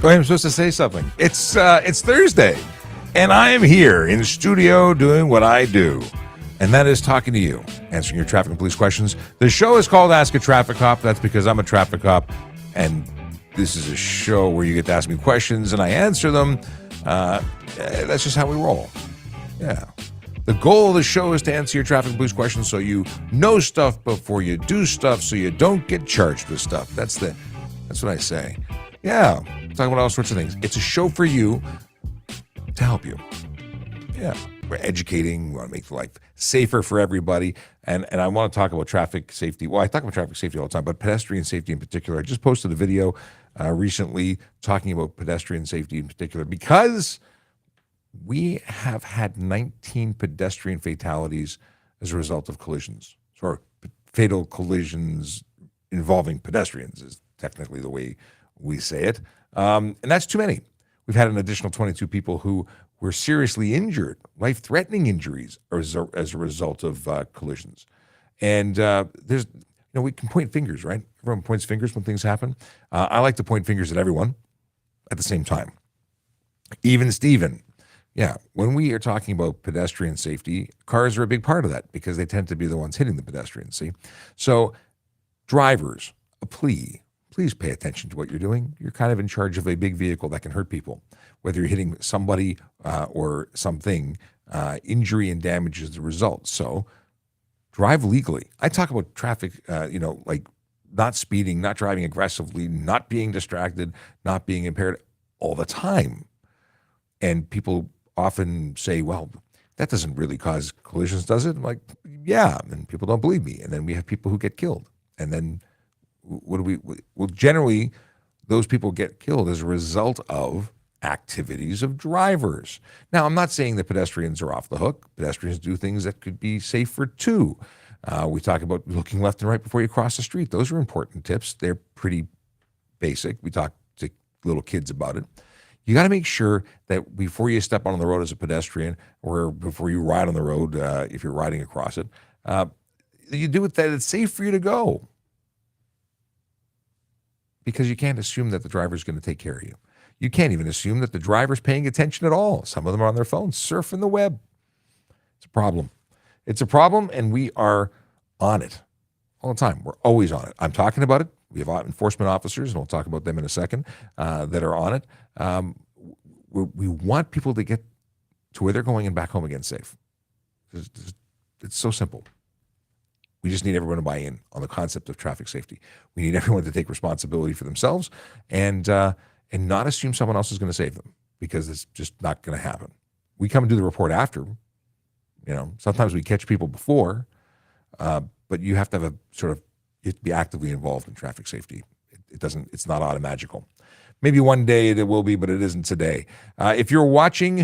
Oh, I'm supposed to say something. It's Thursday, and I am here in the studio doing what I do, and that is talking to you, answering your traffic and police questions. The show is called Ask a Traffic Cop. That's because I'm a traffic cop, and this is a show where you get to ask me questions, and I answer them. That's just how we roll. Yeah. The goal of the show is to answer your traffic and police questions so you know stuff before you do stuff, so you don't get charged with stuff. That's what I say. Yeah, talking about all sorts of things. It's a show for you to help you. Yeah, we're educating. We want to make life safer for everybody. And I want to talk about traffic safety. Well, I talk about traffic safety all the time, but pedestrian safety in particular. I just posted a video recently talking about pedestrian safety in particular because we have had 19 pedestrian fatalities as a result of collisions, or fatal collisions involving pedestrians is technically the way we say it. And that's too many. We've had an additional 22 people who were seriously injured, life-threatening injuries as a result of collisions. And we can point fingers, right? Everyone points fingers when things happen. I like to point fingers at everyone at the same time. Even Steven. Yeah, when we are talking about pedestrian safety, cars are a big part of that because they tend to be the ones hitting the pedestrians, see? So drivers, a plea, please pay attention to what you're doing. You're kind of in charge of a big vehicle that can hurt people. Whether you're hitting somebody or something, injury and damage is the result. So drive legally. I talk about traffic, like not speeding, not driving aggressively, not being distracted, not being impaired all the time. And people often say, well, that doesn't really cause collisions, does it? I'm like, yeah, and people don't believe me. And then we have people who get killed. And then well, generally, those people get killed as a result of activities of drivers. Now, I'm not saying that pedestrians are off the hook. Pedestrians do things that could be safer too. We talk about looking left and right before you cross the street. Those are important tips. They're pretty basic. We talk to little kids about it. You got to make sure that before you step on the road as a pedestrian or before you ride on the road, if you're riding across it, you do it that it's safe for you to go. Because you can't assume that the driver's going to take care of you. You can't even assume that the driver's paying attention at all. Some of them are on their phones, surfing the web. It's a problem. It's a problem, and we are on it all the time. We're always on it. I'm talking about it. We have enforcement officers, and we'll talk about them in a second, that are on it. We want people to get to where they're going and back home again safe. It's so simple. We just need everyone to buy in on the concept of traffic safety. We need everyone to take responsibility for themselves and not assume someone else is going to save them, because it's just not going to happen. We come and do the report after. Sometimes we catch people before, but you have to have you have to be actively involved in traffic safety. It's not automagical. Maybe one day it will be, but it isn't today. If you're watching,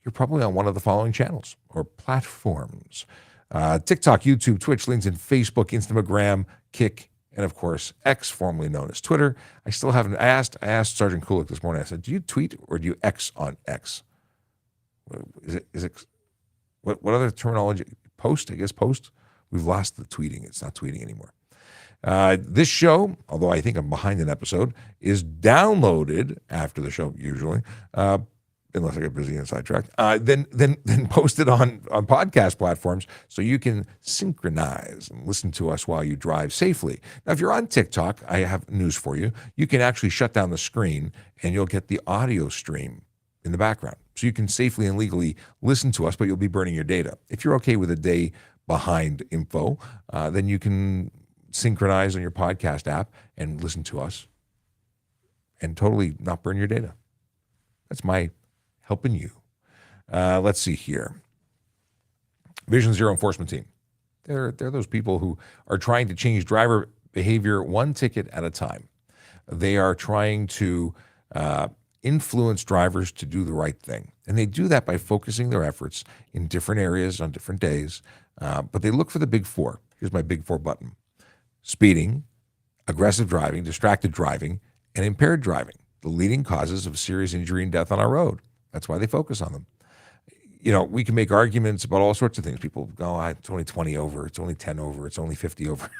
you're probably on one of the following channels or platforms. TikTok, YouTube, Twitch, LinkedIn, Facebook, Instagram, Kick, and of course, X, formerly known as Twitter. I still haven't asked. I asked Sergeant Kulik this morning. I said, do you tweet or do you X on X? Is it what other terminology? Post, I guess post. We've lost the tweeting. It's not tweeting anymore. This show, although I think I'm behind an episode, is downloaded after the show usually. Unless I get busy and sidetracked, then post it on podcast platforms so you can synchronize and listen to us while you drive safely. Now, if you're on TikTok, I have news for you. You can actually shut down the screen and you'll get the audio stream in the background. So you can safely and legally listen to us, but you'll be burning your data. If you're okay with a day behind info, then you can synchronize on your podcast app and listen to us and totally not burn your data. That's my helping you. Let's see here. Vision Zero Enforcement Team. They're those people who are trying to change driver behavior one ticket at a time. They are trying to influence drivers to do the right thing. And they do that by focusing their efforts in different areas on different days. But they look for the big four. Here's my big four button. Speeding, aggressive driving, distracted driving, and impaired driving. The leading causes of serious injury and death on our road. That's why they focus on them. We can make arguments about all sorts of things. People go, it's only 20 over, it's only 10 over, it's only 50 over.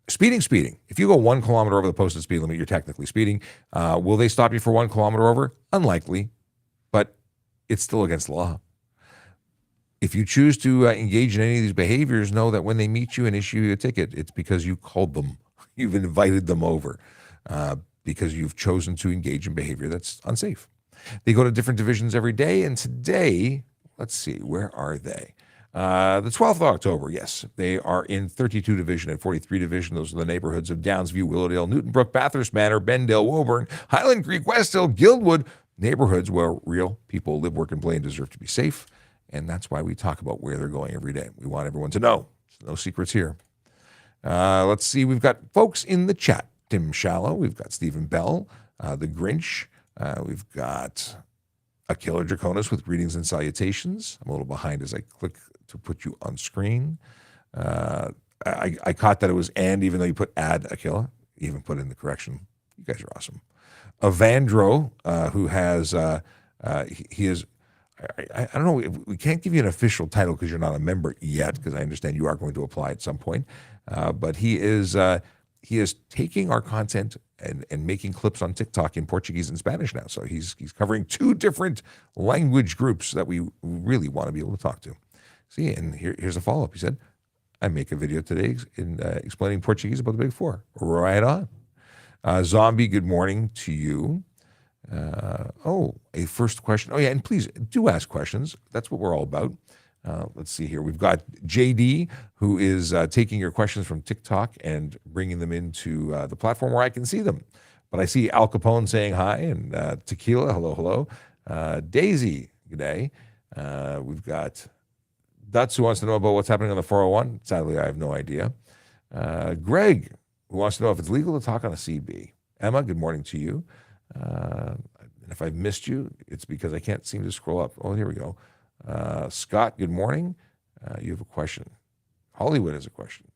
Speeding. If you go 1 kilometer over the posted speed limit, you're technically speeding. Will they stop you for 1 kilometer over? Unlikely, but it's still against the law. If you choose to engage in any of these behaviors, know that when they meet you and issue you a ticket, it's because you called them. You've invited them over because you've chosen to engage in behavior that's unsafe. They go to different divisions every day, and today, let's see, where are they? The 12th of October, yes. They are in 32 Division and 43 Division. Those are the neighborhoods of Downsview, Willowdale, Newtonbrook, Bathurst Manor, Bendale, Woburn, Highland Creek, West Hill, Guildwood, neighborhoods where real people live, work, and play and deserve to be safe. And that's why we talk about where they're going every day. We want everyone to know. No secrets here. Let's see. We've got folks in the chat. Tim Shallow. We've got Stephen Bell, the Grinch. We've got Akila Draconis with greetings and salutations. I'm a little behind as I click to put you on screen. I caught that it was and, even though you put add Akila, you even put in the correction. You guys are awesome. Avandro, who has, he is, I don't know, we can't give you an official title because you're not a member yet, because I understand you are going to apply at some point. But he is taking our content and making clips on TikTok in Portuguese and Spanish now. So he's covering 2 different language groups that we really want to be able to talk to. See, and here's a follow-up. He said, I make a video today in explaining Portuguese about the Big Four. Right on. Zombie, good morning to you. A first question. Oh, yeah, and please do ask questions. That's what we're all about. Let's see here. We've got JD, who is taking your questions from TikTok and bringing them into the platform where I can see them. But I see Al Capone saying hi, and Tequila, hello. Daisy, good day. We've got Dutz, who wants to know about what's happening on the 401. Sadly, I have no idea. Greg, who wants to know if it's legal to talk on a CB. Emma, good morning to you. And if I've missed you, it's because I can't seem to scroll up. Oh, here we go. Scott, good morning. You have a question. Hollywood has a question.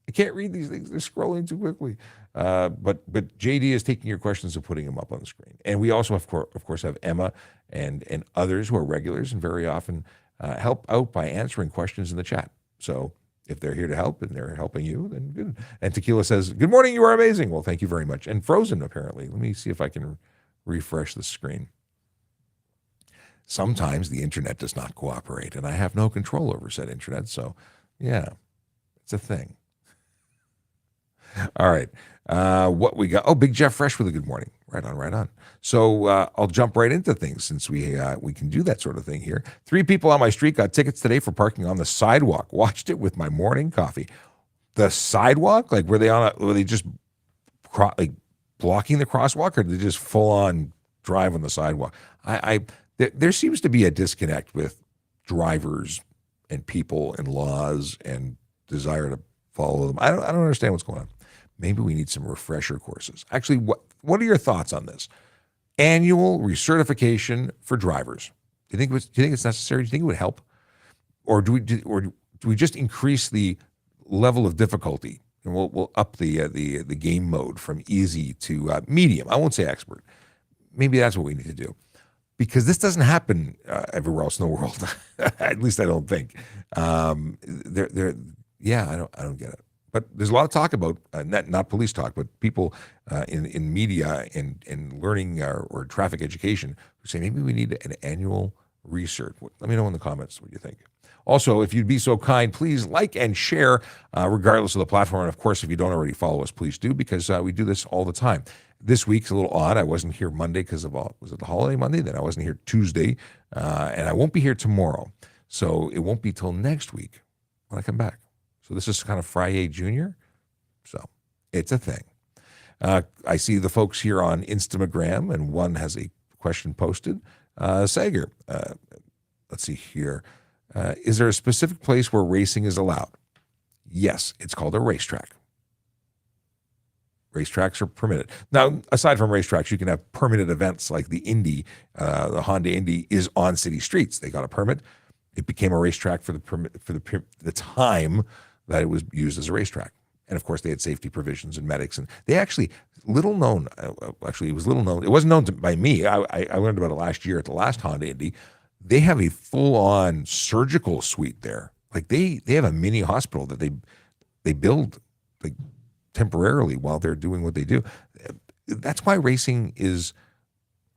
I can't read these things. They're scrolling too quickly. But JD is taking your questions and putting them up on the screen. And we also, of course, have Emma and others who are regulars and very often help out by answering questions in the chat. So if they're here to help and they're helping you, then good. And Tequila says, good morning, you are amazing. Well, thank you very much. And Frozen, apparently. Let me see if I can refresh the screen. Sometimes the internet does not cooperate, and I have no control over said internet. So, yeah, it's a thing. All right. What we got? Oh, Big Jeff Fresh with a good morning. Right on. So I'll jump right into things since we can do that sort of thing here. 3 people on my street got tickets today for parking on the sidewalk. Watched it with my morning coffee. The sidewalk? Like, were they just blocking the crosswalk, or did they just full on drive on the sidewalk? There seems to be a disconnect with drivers and people and laws and desire to follow them. I don't understand what's going on. Maybe we need some refresher courses. Actually, what are your thoughts on this? Annual recertification for drivers. Do you think it's necessary? Do you think it would help? Or do we just increase the level of difficulty, and we'll up the game mode from easy to medium? I won't say expert. Maybe that's what we need to do. Because this doesn't happen everywhere else in the world. At least I don't think. I don't get it. But there's a lot of talk about, not police talk, but people in media and learning or traffic education who say maybe we need an annual recert. Let me know in the comments what you think. Also, if you'd be so kind, please like and share, regardless of the platform. And of course, if you don't already follow us, please do, because we do this all the time. This week's a little odd. I wasn't here Monday because of was it the holiday Monday? Then I wasn't here Tuesday, and I won't be here tomorrow. So it won't be till next week when I come back. So this is kind of Friday Junior. So it's a thing. I see the folks here on Instagram, and one has a question posted. Sager, let's see here. Is there a specific place where racing is allowed? Yes, it's called a racetrack. Racetracks are permitted. Now, aside from racetracks, you can have permitted events like the Indy. The Honda Indy is on city streets. They got a permit. It became a racetrack for the time that it was used as a racetrack. And of course, they had safety provisions and medics. And they actually, little known. Actually, it was little known. It wasn't known by me. I learned about it last year at the last Honda Indy. They have a full-on surgical suite there. Like they have a mini hospital that they build like temporarily while they're doing what they do. That's why racing is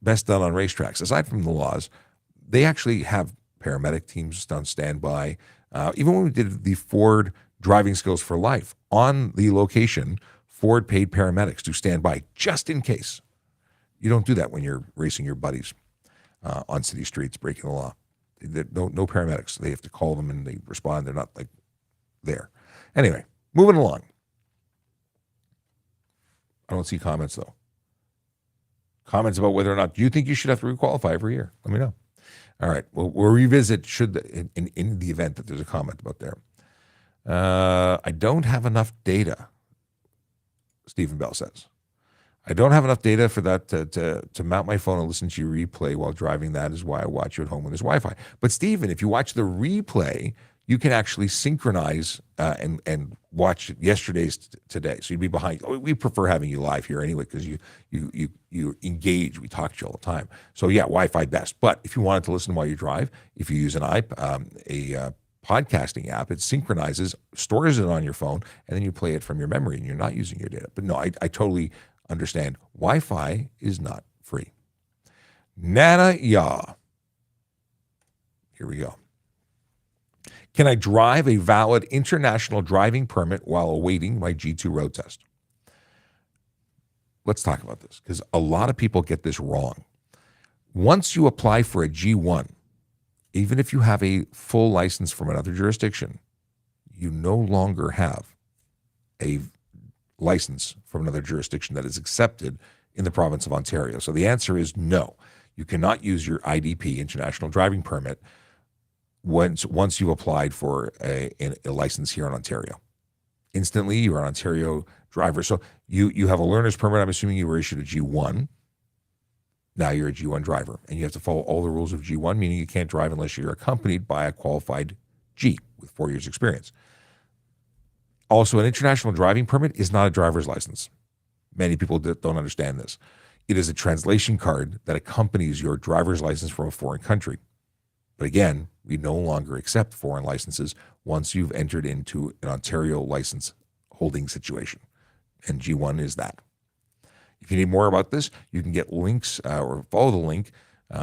best done on racetracks. Aside from the laws, they actually have paramedic teams on standby. Even when we did the Ford Driving Skills for Life on the location, Ford paid paramedics to stand by just in case. You don't do that when you're racing your buddies on city streets, breaking the law. No paramedics. They have to call them and they respond. They're not like there. Anyway, moving along. I don't see comments though. Comments about whether or not you think you should have to requalify every year. Let me know. All right. We'll revisit in the event that there's a comment about there. I don't have enough data, Stephen Bell says. I don't have enough data for that to mount my phone and listen to your replay while driving. That is why I watch you at home when there's Wi-Fi. But Stephen, if you watch the replay, you can actually synchronize and watch yesterday's today. So you'd be behind. We prefer having you live here anyway because you engage. We talk to you all the time. So yeah, Wi-Fi best. But if you wanted to listen while you drive, if you use a podcasting app, it synchronizes, stores it on your phone, and then you play it from your memory and you're not using your data. But no, I totally understand. Wi-Fi is not free. Nana Ya. Here we go. Can I drive a valid international driving permit while awaiting my G2 road test? Let's talk about this because a lot of people get this wrong. Once you apply for a G1, even if you have a full license from another jurisdiction, you no longer have a license from another jurisdiction that is accepted in the province of Ontario. So the answer is no. You cannot use your IDP, International Driving Permit, once you've applied for a license here in Ontario. Instantly, you're an Ontario driver. So you have a learner's permit. I'm assuming you were issued a G1. Now you're a G1 driver, and you have to follow all the rules of G1, meaning you can't drive unless you're accompanied by a qualified G with 4 years experience. Also, an international driving permit is not a driver's license. Many people don't understand this. It is a translation card that accompanies your driver's license from a foreign country. But again, we no longer accept foreign licenses once you've entered into an Ontario license holding situation. And G1 is that. If you need more about this, you can get links or follow the link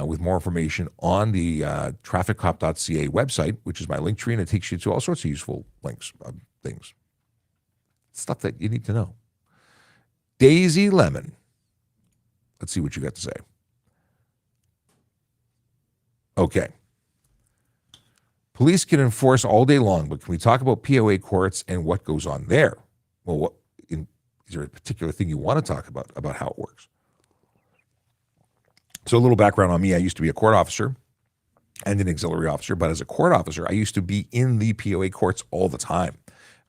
with more information on the trafficcop.ca website, which is my link tree, and it takes you to all sorts of useful links, things, stuff that you need to know. Daisy Lemon. Let's see what you got to say. Okay. Police can enforce all day long, but can we talk about POA courts and what goes on there? Well, is there a particular thing you want to talk about how it works? So a little background on me. I used to be a court officer and an auxiliary officer, but as a court officer, I used to be in the POA courts all the time.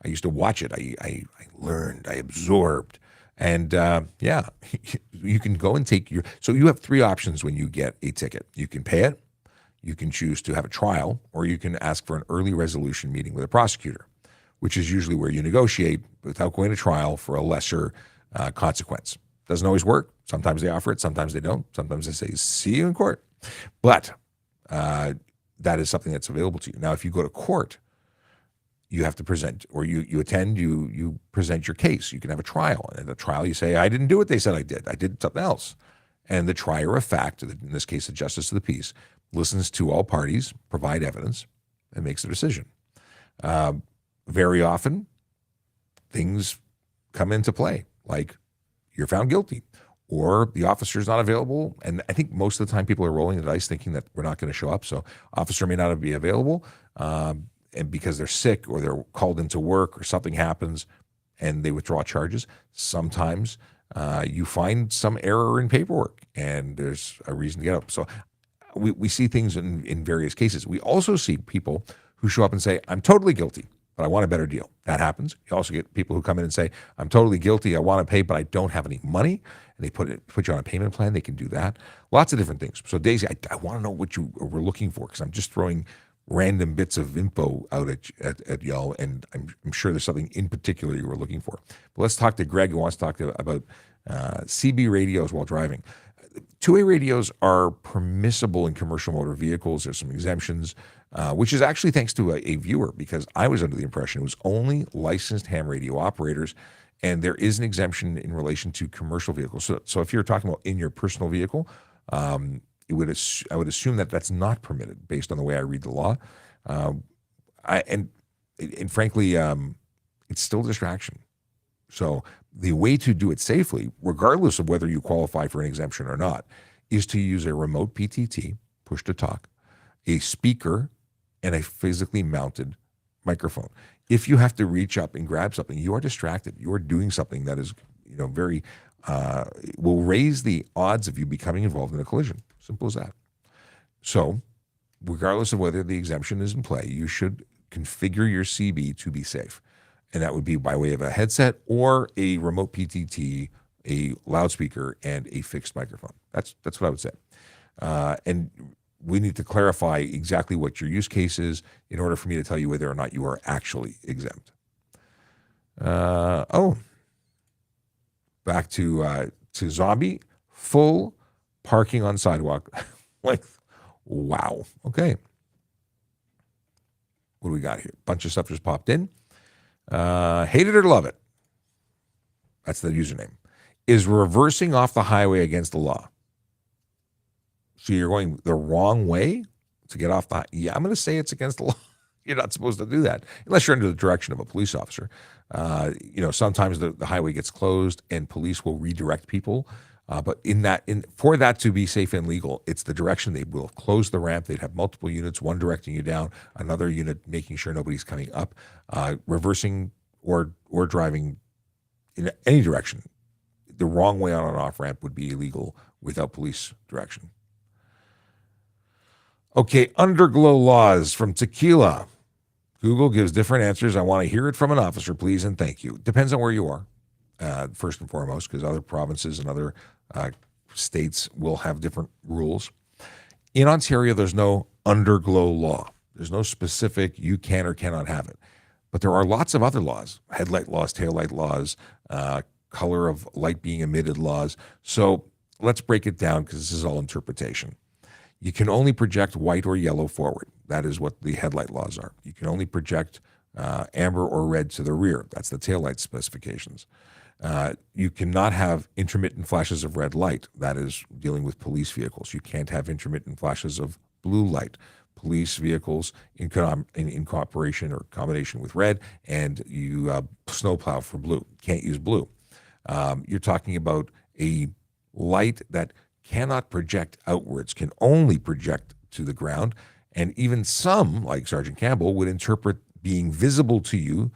I used to watch it. I learned, I absorbed. And yeah, you can go and take so you have three options when you get a ticket. You can pay it, you can choose to have a trial, or you can ask for an early resolution meeting with a prosecutor, which is usually where you negotiate without going to trial for a lesser consequence. Doesn't always work. Sometimes they offer it, sometimes they don't. Sometimes they say, see you in court. But that is something that's available to you. Now, if you go to court, you have to present, or you attend, you present your case. You can have a trial. And at the trial, you say, I didn't do what they said I did. I did something else. And the trier of fact, in this case, the justice of the peace, listens to all parties, provide evidence, and makes a decision. Very often, things come into play, like you're found guilty, or the officer's not available. And I think most of the time people are rolling the dice thinking that we're not going to show up. So officer may not be available, and because they're sick or they're called into work or something happens and they withdraw charges. Sometimes you find some error in paperwork and there's a reason to get up. So we see things in various cases. We also see people who show up and say, I'm totally guilty, but I want a better deal. That happens. You also get people who come in and say, I'm totally guilty, I want to pay, but I don't have any money. And they put you on a payment plan. They can do that. Lots of different things. So Daisy, I want to know what you were looking for, because I'm just throwing random bits of info out at y'all, and I'm sure there's something in particular you were looking for. But let's talk to Greg, who wants to talk about CB radios while driving. Two-way radios are permissible in commercial motor vehicles. There's some exemptions. which is actually thanks to a viewer, because I was under the impression it was only licensed ham radio operators, and there is an exemption in relation to commercial vehicles. So if you're talking about in your personal vehicle, I would assume that that's not permitted based on the way I read the law. And frankly, it's still a distraction. So the way to do it safely, regardless of whether you qualify for an exemption or not, is to use a remote PTT, push to talk, a speaker, and a physically mounted microphone. If you have to reach up and grab something, you are distracted. You are doing something that is, very will raise the odds of you becoming involved in a collision. Simple as that. So, regardless of whether the exemption is in play, you should configure your CB to be safe. And that would be by way of a headset or a remote PTT, a loudspeaker, and a fixed microphone. That's what I would say. And we need to clarify exactly what your use case is in order for me to tell you whether or not you are actually exempt. Back to zombie, full parking on sidewalk. Like, wow. Okay. What do we got here? Bunch of stuff just popped in. Hate it or love it. That's the username. Is reversing off the highway against the law. So you're going the wrong way to get off the. Yeah, I'm going to say it's against the law. You're not supposed to do that unless you're under the direction of a police officer. Sometimes the highway gets closed and police will redirect people. But for that to be safe and legal, it's the direction. They will close the ramp. They'd have multiple units, one directing you down, another unit making sure nobody's coming up. Reversing or driving in any direction the wrong way on an off ramp would be illegal without police direction. Okay, underglow laws from Tequila. Google gives different answers. I want to hear it from an officer, please, and thank you. Depends on where you are, first and foremost, because other provinces and other states will have different rules. In Ontario, there's no underglow law. There's no specific you can or cannot have it. But there are lots of other laws, headlight laws, taillight laws, color of light being emitted laws. So let's break it down because this is all interpretation. You can only project white or yellow forward. That is what the headlight laws are. You can only project amber or red to the rear. That's the taillight specifications. You cannot have intermittent flashes of red light. That is dealing with police vehicles. You can't have intermittent flashes of blue light. Police vehicles in cooperation or combination with red, and you snowplow for blue. Can't use blue. You're talking about a light that cannot project outwards, can only project to the ground, and even some, like Sergeant Campbell, would interpret being visible to you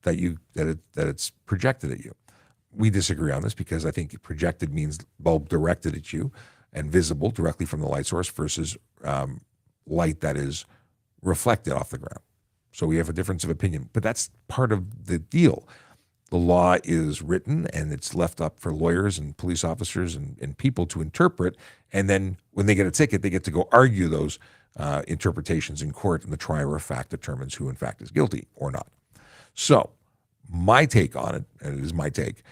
that it's projected at you. We disagree on this because I think projected means bulb directed at you, and visible directly from the light source versus light that is reflected off the ground. So we have a difference of opinion, but that's part of the deal. The law is written and it's left up for lawyers and police officers and people to interpret. And then when they get a ticket, they get to go argue those interpretations in court, and the trier of fact determines who in fact is guilty or not. So my take on it, and it is my take,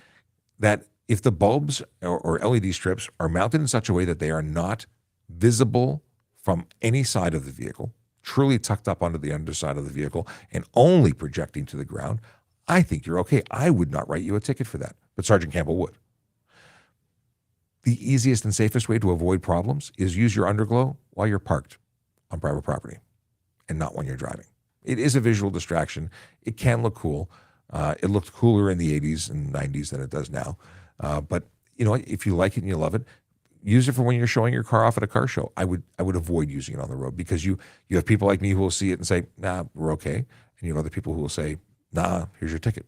that if the bulbs or LED strips are mounted in such a way that they are not visible from any side of the vehicle, truly tucked up onto the underside of the vehicle and only projecting to the ground, I think you're okay. I would not write you a ticket for that, but Sergeant Campbell would. The easiest and safest way to avoid problems is use your underglow while you're parked on private property and not when you're driving. It is a visual distraction. It can look cool. It looked cooler in the 80s and 90s than it does now. But if you like it and you love it, use it for when you're showing your car off at a car show. I would avoid using it on the road because you have people like me who will see it and say, nah, we're okay. And you have other people who will say, nah, here's your ticket.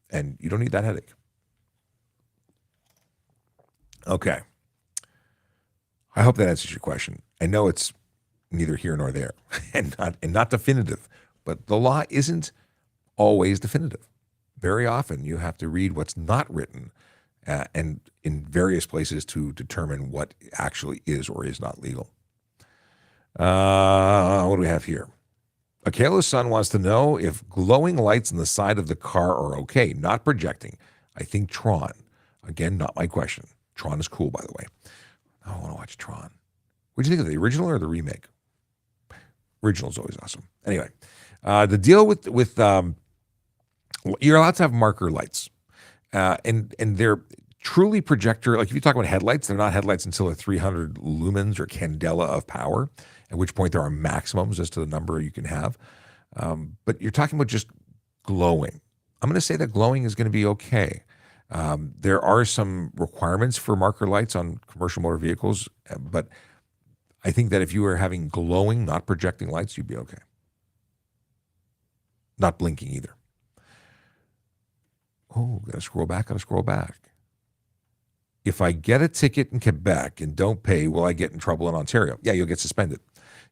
And you don't need that headache. Okay. I hope that answers your question. I know it's neither here nor there and not definitive, but the law isn't always definitive. Very often you have to read what's not written and in various places to determine what actually is or is not legal. What do we have here? Akela's son wants to know if glowing lights on the side of the car are okay, not projecting. I think Tron. Again, not my question. Tron is cool, by the way. I want to watch Tron. What do you think of the original or the remake? Original's always awesome. Anyway, the deal with you're allowed to have marker lights, and they're truly projector. Like if you talk about headlights, they're not headlights until they're 300 lumens or candela of power, at which point there are maximums as to the number you can have. But you're talking about just glowing. I'm going to say that glowing is going to be okay. There are some requirements for marker lights on commercial motor vehicles, but I think that if you were having glowing, not projecting lights, you'd be okay. Not blinking either. Oh, gotta scroll back. If I get a ticket in Quebec and don't pay, will I get in trouble in Ontario? Yeah, you'll get suspended.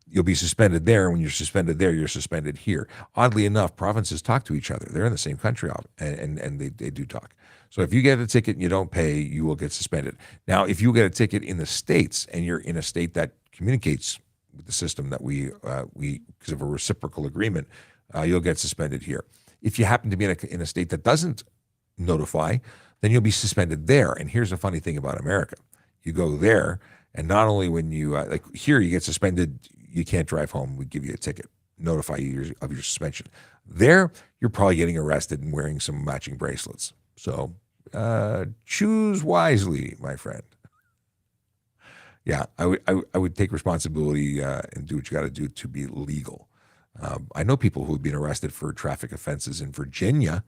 You'll be suspended there. When you're suspended there, you're suspended here. Oddly enough, provinces talk to each other. They're in the same country, and they do talk. So if you get a ticket and you don't pay, you will get suspended. Now, if you get a ticket in the States and you're in a state that communicates with the system that we because of a reciprocal agreement, you'll get suspended here. If you happen to be in a state that doesn't notify, then you'll be suspended there. And here's the funny thing about America. You go there, and not only when you, like here, you get suspended, you can't drive home, we give you a ticket, notify you of your suspension. There, you're probably getting arrested and wearing some matching bracelets. So choose wisely, my friend. Yeah, I would take responsibility and do what you got to do to be legal. I know people who have been arrested for traffic offenses in Virginia.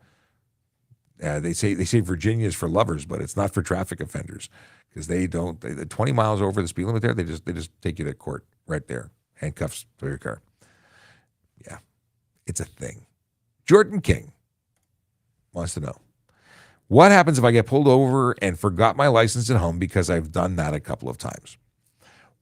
They say Virginia is for lovers, but it's not for traffic offenders because they 20 miles over the speed limit there. They just take you to court right there, handcuffs to your car. Yeah, it's a thing. Jordan King wants to know, what happens if I get pulled over and forgot my license at home because I've done that a couple of times?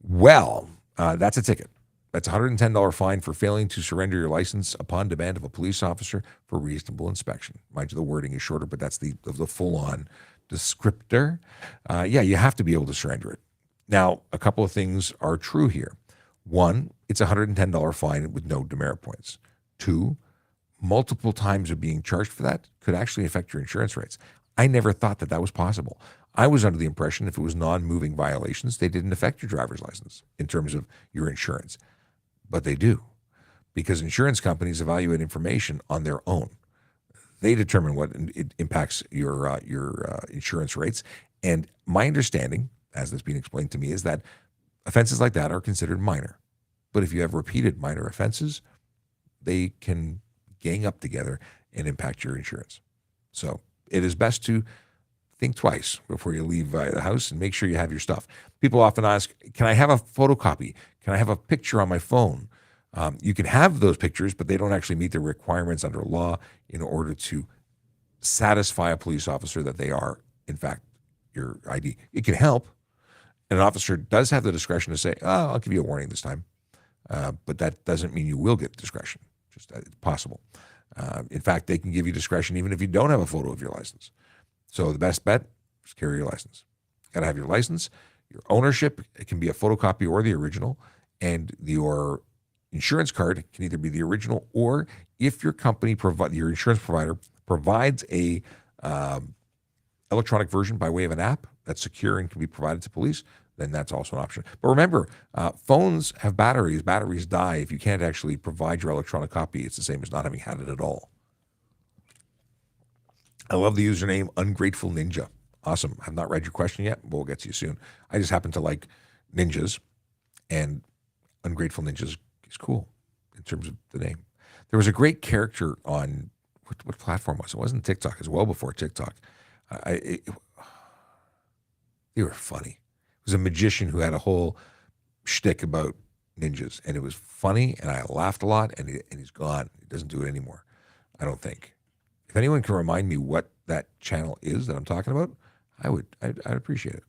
Well, that's a ticket. That's a $110 fine for failing to surrender your license upon demand of a police officer for reasonable inspection. Mind you, the wording is shorter, but that's the full-on descriptor. Yeah, you have to be able to surrender it. Now, a couple of things are true here. One, it's a $110 fine with no demerit points. Two, multiple times of being charged for that could actually affect your insurance rates. I never thought that was possible. I was under the impression if it was non-moving violations, they didn't affect your driver's license in terms of your insurance. But they do, because insurance companies evaluate information on their own. They determine what it impacts your insurance rates. And my understanding, as that's being explained to me, is that offenses like that are considered minor. But if you have repeated minor offenses, they can gang up together and impact your insurance. So it is best to think twice before you leave the house and make sure you have your stuff. People often ask, can I have a photocopy? Can I have a picture on my phone? You can have those pictures, but they don't actually meet the requirements under law in order to satisfy a police officer that they are, in fact, your ID. It can help. And an officer does have the discretion to say, oh, I'll give you a warning this time. But that doesn't mean you will get discretion. Just it's possible. In fact, they can give you discretion even if you don't have a photo of your license. So the best bet is carry your license. You got to have your license, your ownership. It can be a photocopy or the original, and your insurance card can either be the original or if your company your insurance provider provides a electronic version by way of an app that's secure and can be provided to police, then that's also an option. But remember, phones have batteries. Batteries die. If you can't actually provide your electronic copy, it's the same as not having had it at all. I love the username Ungrateful Ninja. Awesome. I've not read your question yet, but we'll get to you soon. I just happen to like ninjas, and Ungrateful Ninjas is cool in terms of the name. There was a great character on, what platform was it? It wasn't TikTok. It was well before TikTok. They were funny. It was a magician who had a whole shtick about ninjas, and it was funny, and I laughed a lot, and he's gone. He doesn't do it anymore, I don't think. If anyone can remind me what that channel is that I'm talking about, I'd appreciate it.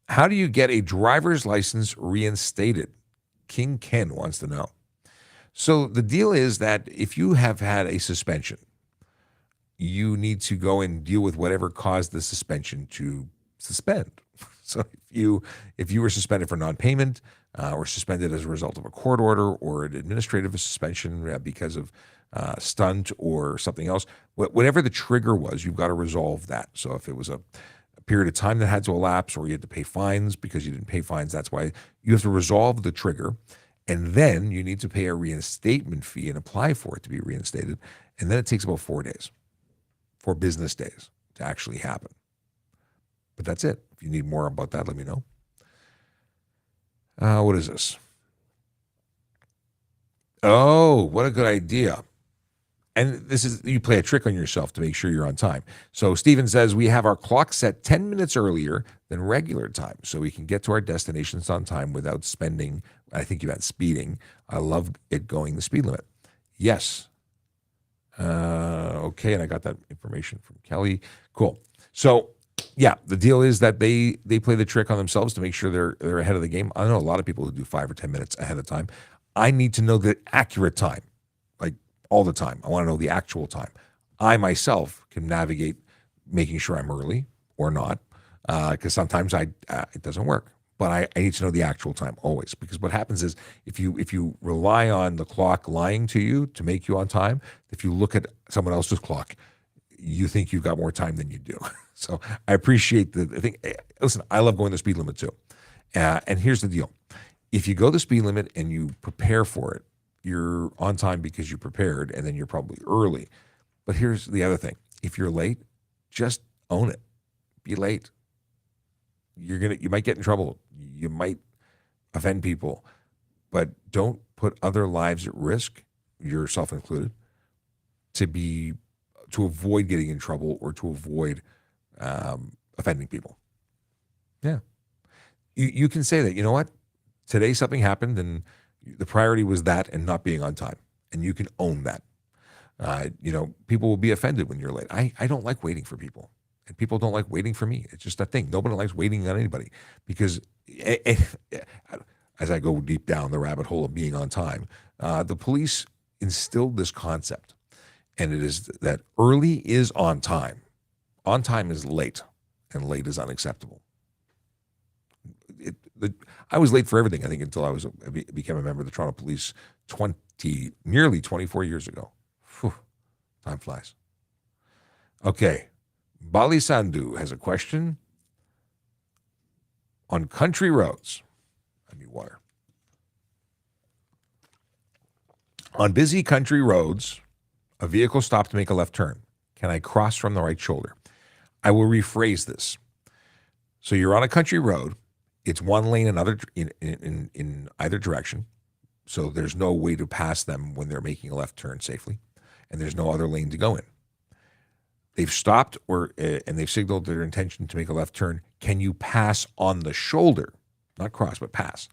How do you get a driver's license reinstated? King Ken wants to know. So the deal is that if you have had a suspension, you need to go and deal with whatever caused the suspension to suspend. So if you were suspended for non-payment or suspended as a result of a court order or an administrative suspension because of stunt or something else, whatever the trigger was, you've got to resolve that. So if it was a period of time that had to elapse, or you had to pay fines because you didn't pay fines. That's why you have to resolve the trigger. And then you need to pay a reinstatement fee and apply for it to be reinstated. And then it takes about 4 days, 4 business days to actually happen. But that's it. If you need more about that, let me know. What is this? Oh, what a good idea. And this is, you play a trick on yourself to make sure you're on time. So Steven says, we have our clock set 10 minutes earlier than regular time so we can get to our destinations on time without spending, I think you meant speeding. I love it going the speed limit. Yes. Okay, and I got that information from Kelly. Cool. So, yeah, the deal is that they play the trick on themselves to make sure they're ahead of the game. I know a lot of people who do 5 or 10 minutes ahead of time. I need to know the accurate time, like all the time. I want to know the actual time. I myself can navigate making sure I'm early or not, because sometimes it doesn't work. But I need to know the actual time always, because what happens is if you rely on the clock lying to you to make you on time, if you look at someone else's clock, you think you've got more time than you do. So I appreciate the thing. Listen, I love going the speed limit too. And here's the deal. If you go the speed limit and you prepare for it, you're on time because you prepared, and then you're probably early. But here's the other thing. If you're late, just own it. Be late. You might get in trouble. You might offend people, but don't put other lives at risk, yourself included, to avoid getting in trouble or to avoid offending people. Yeah. You can say that, you know what? Today something happened and the priority was that and not being on time. And you can own that. People will be offended when you're late. I don't like waiting for people. And people don't like waiting for me. It's just that thing. Nobody likes waiting on anybody because as I go deep down the rabbit hole of being on time, the police instilled this concept. And it is that early is on time. On time is late, and late is unacceptable. I was late for everything, I think, until I became a member of the Toronto Police nearly 24 years ago. Whew, time flies. Okay. Bali Sandhu has a question on country roads. I need water. On busy country roads, a vehicle stopped to make a left turn. Can I cross from the right shoulder? I will rephrase this. So you're on a country road. It's one lane in either direction. So there's no way to pass them when they're making a left turn safely. And there's no other lane to go in. They've stopped and they've signaled their intention to make a left turn. Can you pass on the shoulder? Not cross, but pass.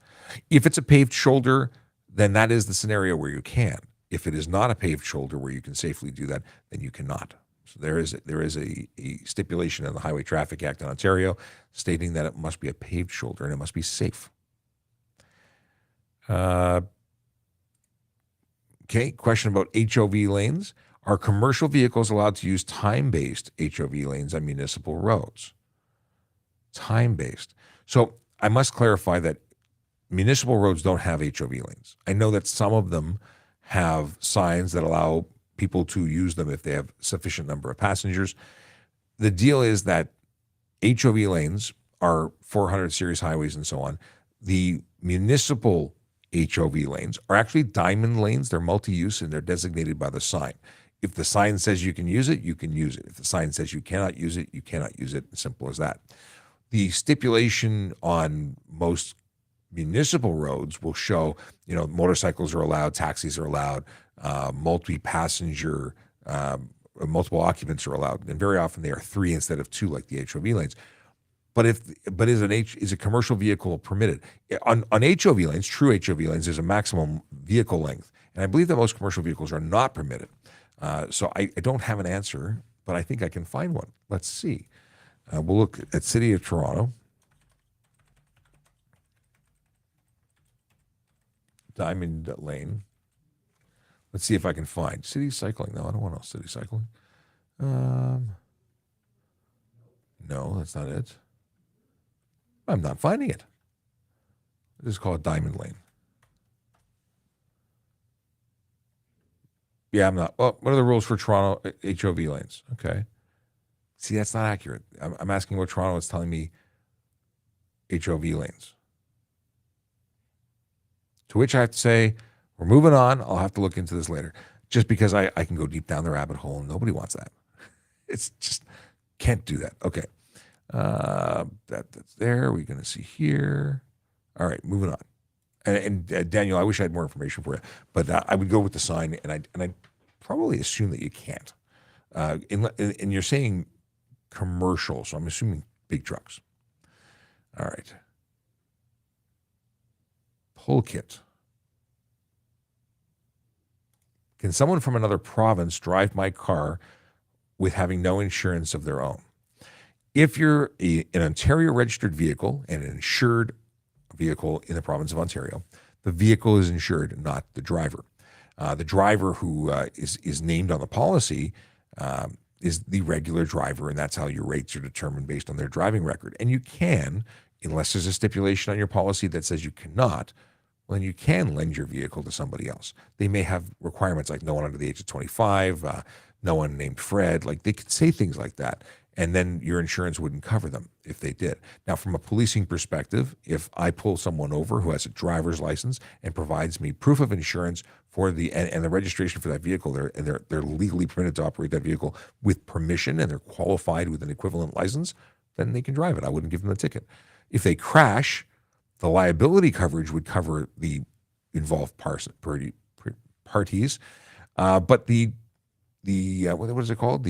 If it's a paved shoulder, then that is the scenario where you can. If it is not a paved shoulder where you can safely do that, then you cannot. So there is a stipulation in the Highway Traffic Act in Ontario stating that it must be a paved shoulder and it must be safe. Okay, question about HOV lanes. Are commercial vehicles allowed to use time-based HOV lanes on municipal roads? Time-based. So I must clarify that municipal roads don't have HOV lanes. I know that some of them have signs that allow people to use them if they have sufficient number of passengers. The deal is that HOV lanes are 400 series highways and so on. The municipal HOV lanes are actually diamond lanes. They're multi-use and they're designated by the sign. If the sign says you can use it, you can use it. If the sign says you cannot use it, you cannot use it. Simple as that. The stipulation on most municipal roads will show, motorcycles are allowed, taxis are allowed, multi-passenger, multiple occupants are allowed, and very often they are 3 instead of 2, like the HOV lanes. But is a commercial vehicle permitted on HOV lanes? True HOV lanes, there's a maximum vehicle length, and I believe that most commercial vehicles are not permitted. So I don't have an answer, but I think I can find one. Let's see. We'll look at City of Toronto. Diamond Lane. Let's see if I can find city cycling. No, I don't want no city cycling. No, that's not it. I'm not finding it. This is called Diamond Lane. Yeah, I'm not. Well, what are the rules for Toronto HOV lanes? Okay. See, that's not accurate. I'm asking what Toronto is telling me HOV lanes. To which I have to say, we're moving on. I'll have to look into this later. Just because I can go deep down the rabbit hole and nobody wants that. It's just, can't do that. Okay. That's there. We're going to see here. All right, moving on. And Daniel, I wish I had more information for you, but I would go with the sign, and I probably assume that you can't. And you're saying commercial, so I'm assuming big trucks. All right. Pull kit. Can someone from another province drive my car with having no insurance of their own? If you're an Ontario registered vehicle and an insured vehicle in the province of Ontario, the vehicle is insured, not the driver. The driver who is named on the policy is the regular driver, and that's how your rates are determined based on their driving record. And you can, unless there's a stipulation on your policy that says you cannot, well, then you can lend your vehicle to somebody else. They may have requirements like no one under the age of 25, no one named Fred. Like they could say things like that, and then your insurance wouldn't cover them if they did. Now, from a policing perspective, if I pull someone over who has a driver's license and provides me proof of insurance for the and the registration for that vehicle, they're legally permitted to operate that vehicle with permission, and they're qualified with an equivalent license, then they can drive it. I wouldn't give them a ticket. If they crash, the liability coverage would cover the involved parties, but the what is it called?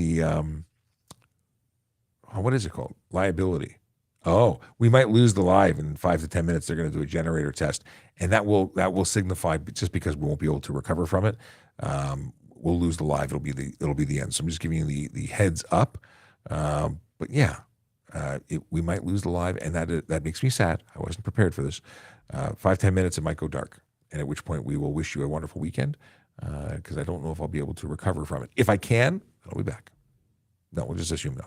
What is it called? Liability. Oh, we might lose the live in 5 to 10 minutes. They're going to do a generator test, and that will signify, just because we won't be able to recover from it, we'll lose the live. It'll be the end. So I'm just giving you the heads up. But yeah, we might lose the live, and that makes me sad. I wasn't prepared for this. 5-10 minutes, it might go dark, and at which point we will wish you a wonderful weekend, because I don't know if I'll be able to recover from it. If I can, I'll be back. No, we'll just assume no.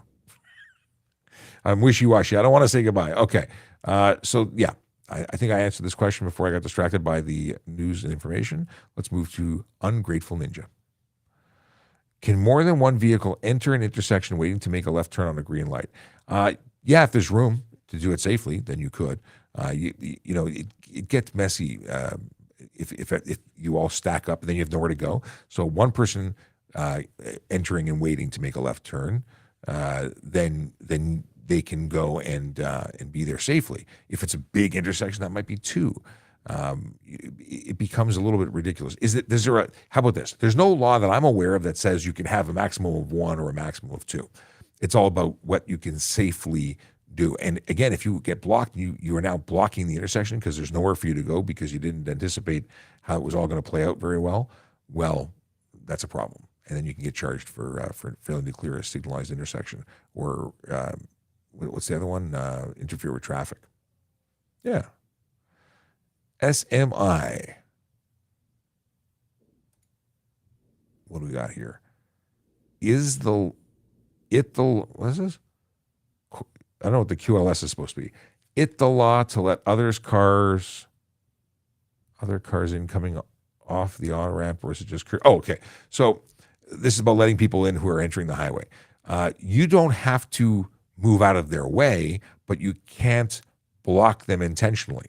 I'm wishy-washy. I don't want to say goodbye. Okay. So, yeah, I think I answered this question before I got distracted by the news and information. Let's move to Ungrateful Ninja. Can more than one vehicle enter an intersection waiting to make a left turn on a green light? Yeah, if there's room to do it safely, then you could. It gets messy if you all stack up and then you have nowhere to go. So one person entering and waiting to make a left turn, then they can go and be there safely. If it's a big intersection, that might be two. It becomes a little bit ridiculous. How about this? There's no law that I'm aware of that says you can have a maximum of one or a maximum of two. It's all about what you can safely do. And again, if you get blocked, you are now blocking the intersection because there's nowhere for you to go because you didn't anticipate how it was all going to play out very well. Well, that's a problem. And then you can get charged for failing to clear a signalized intersection, or what's the other one? Interfere with traffic. Yeah. SMI. What do we got here? What is this? I don't know what the QLS is supposed to be. The law to let other cars incoming off the on-ramp, or is it just? Oh, okay. So this is about letting people in who are entering the highway. You don't have to move out of their way, but you can't block them intentionally.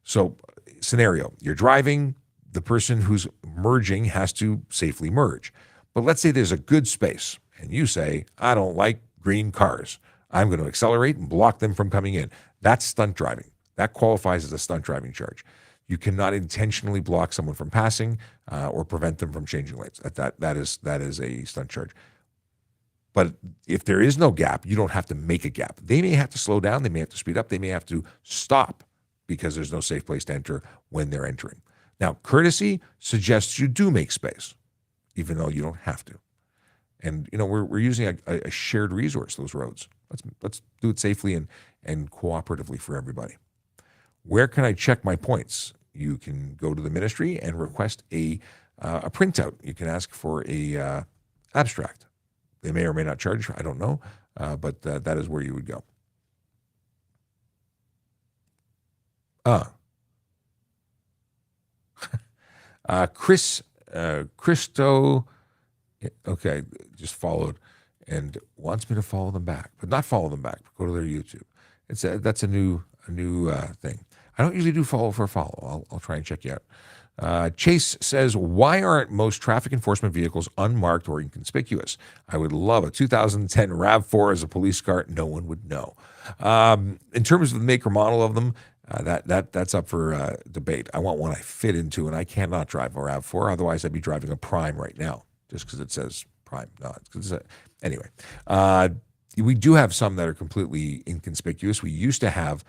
So, scenario, you're driving, the person who's merging has to safely merge. But let's say there's a good space, and you say, I don't like green cars. I'm going to accelerate and block them from coming in. That's stunt driving. That qualifies as a stunt driving charge. You cannot intentionally block someone from passing or prevent them from changing lanes. That is a stunt charge. But if there is no gap, you don't have to make a gap. They may have to slow down. They may have to speed up. They may have to stop because there's no safe place to enter when they're entering. Now, courtesy suggests you do make space, even though you don't have to. And we're using a shared resource, those roads. Let's do it safely and cooperatively for everybody. Where can I check my points? You can go to the ministry and request a printout. You can ask for a abstract. They may or may not charge. I don't know, but that is where you would go. Christo, okay, just followed. and wants me to follow them back, but not follow them back. But go to their YouTube. That's a new thing. I don't usually do follow for follow. I'll try and check you out. Chase says, why aren't most traffic enforcement vehicles unmarked or inconspicuous? I would love a 2010 RAV4 as a police car. No one would know. In terms of the make or model of them, that's up for debate. I want one I fit into, and I cannot drive a RAV4. Otherwise, I'd be driving a Prime right now, just because it says Prime. No, anyway. We do have some that are completely inconspicuous. We used to have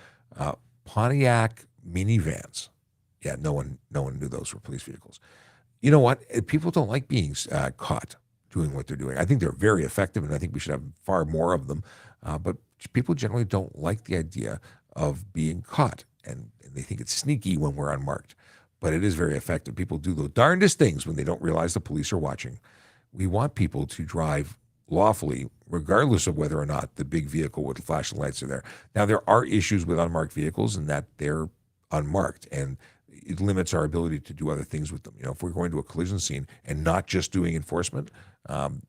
Pontiac minivans. Yeah, no one knew those were police vehicles. You know what? People don't like being caught doing what they're doing. I think they're very effective, and I think we should have far more of them. But people generally don't like the idea of being caught, and they think it's sneaky when we're unmarked. But it is very effective. People do the darndest things when they don't realize the police are watching. We want people to drive lawfully, regardless of whether or not the big vehicle with the flashing lights are there. Now, there are issues with unmarked vehicles in that they're unmarked, and it limits our ability to do other things with them. If we're going to a collision scene and not just doing enforcement,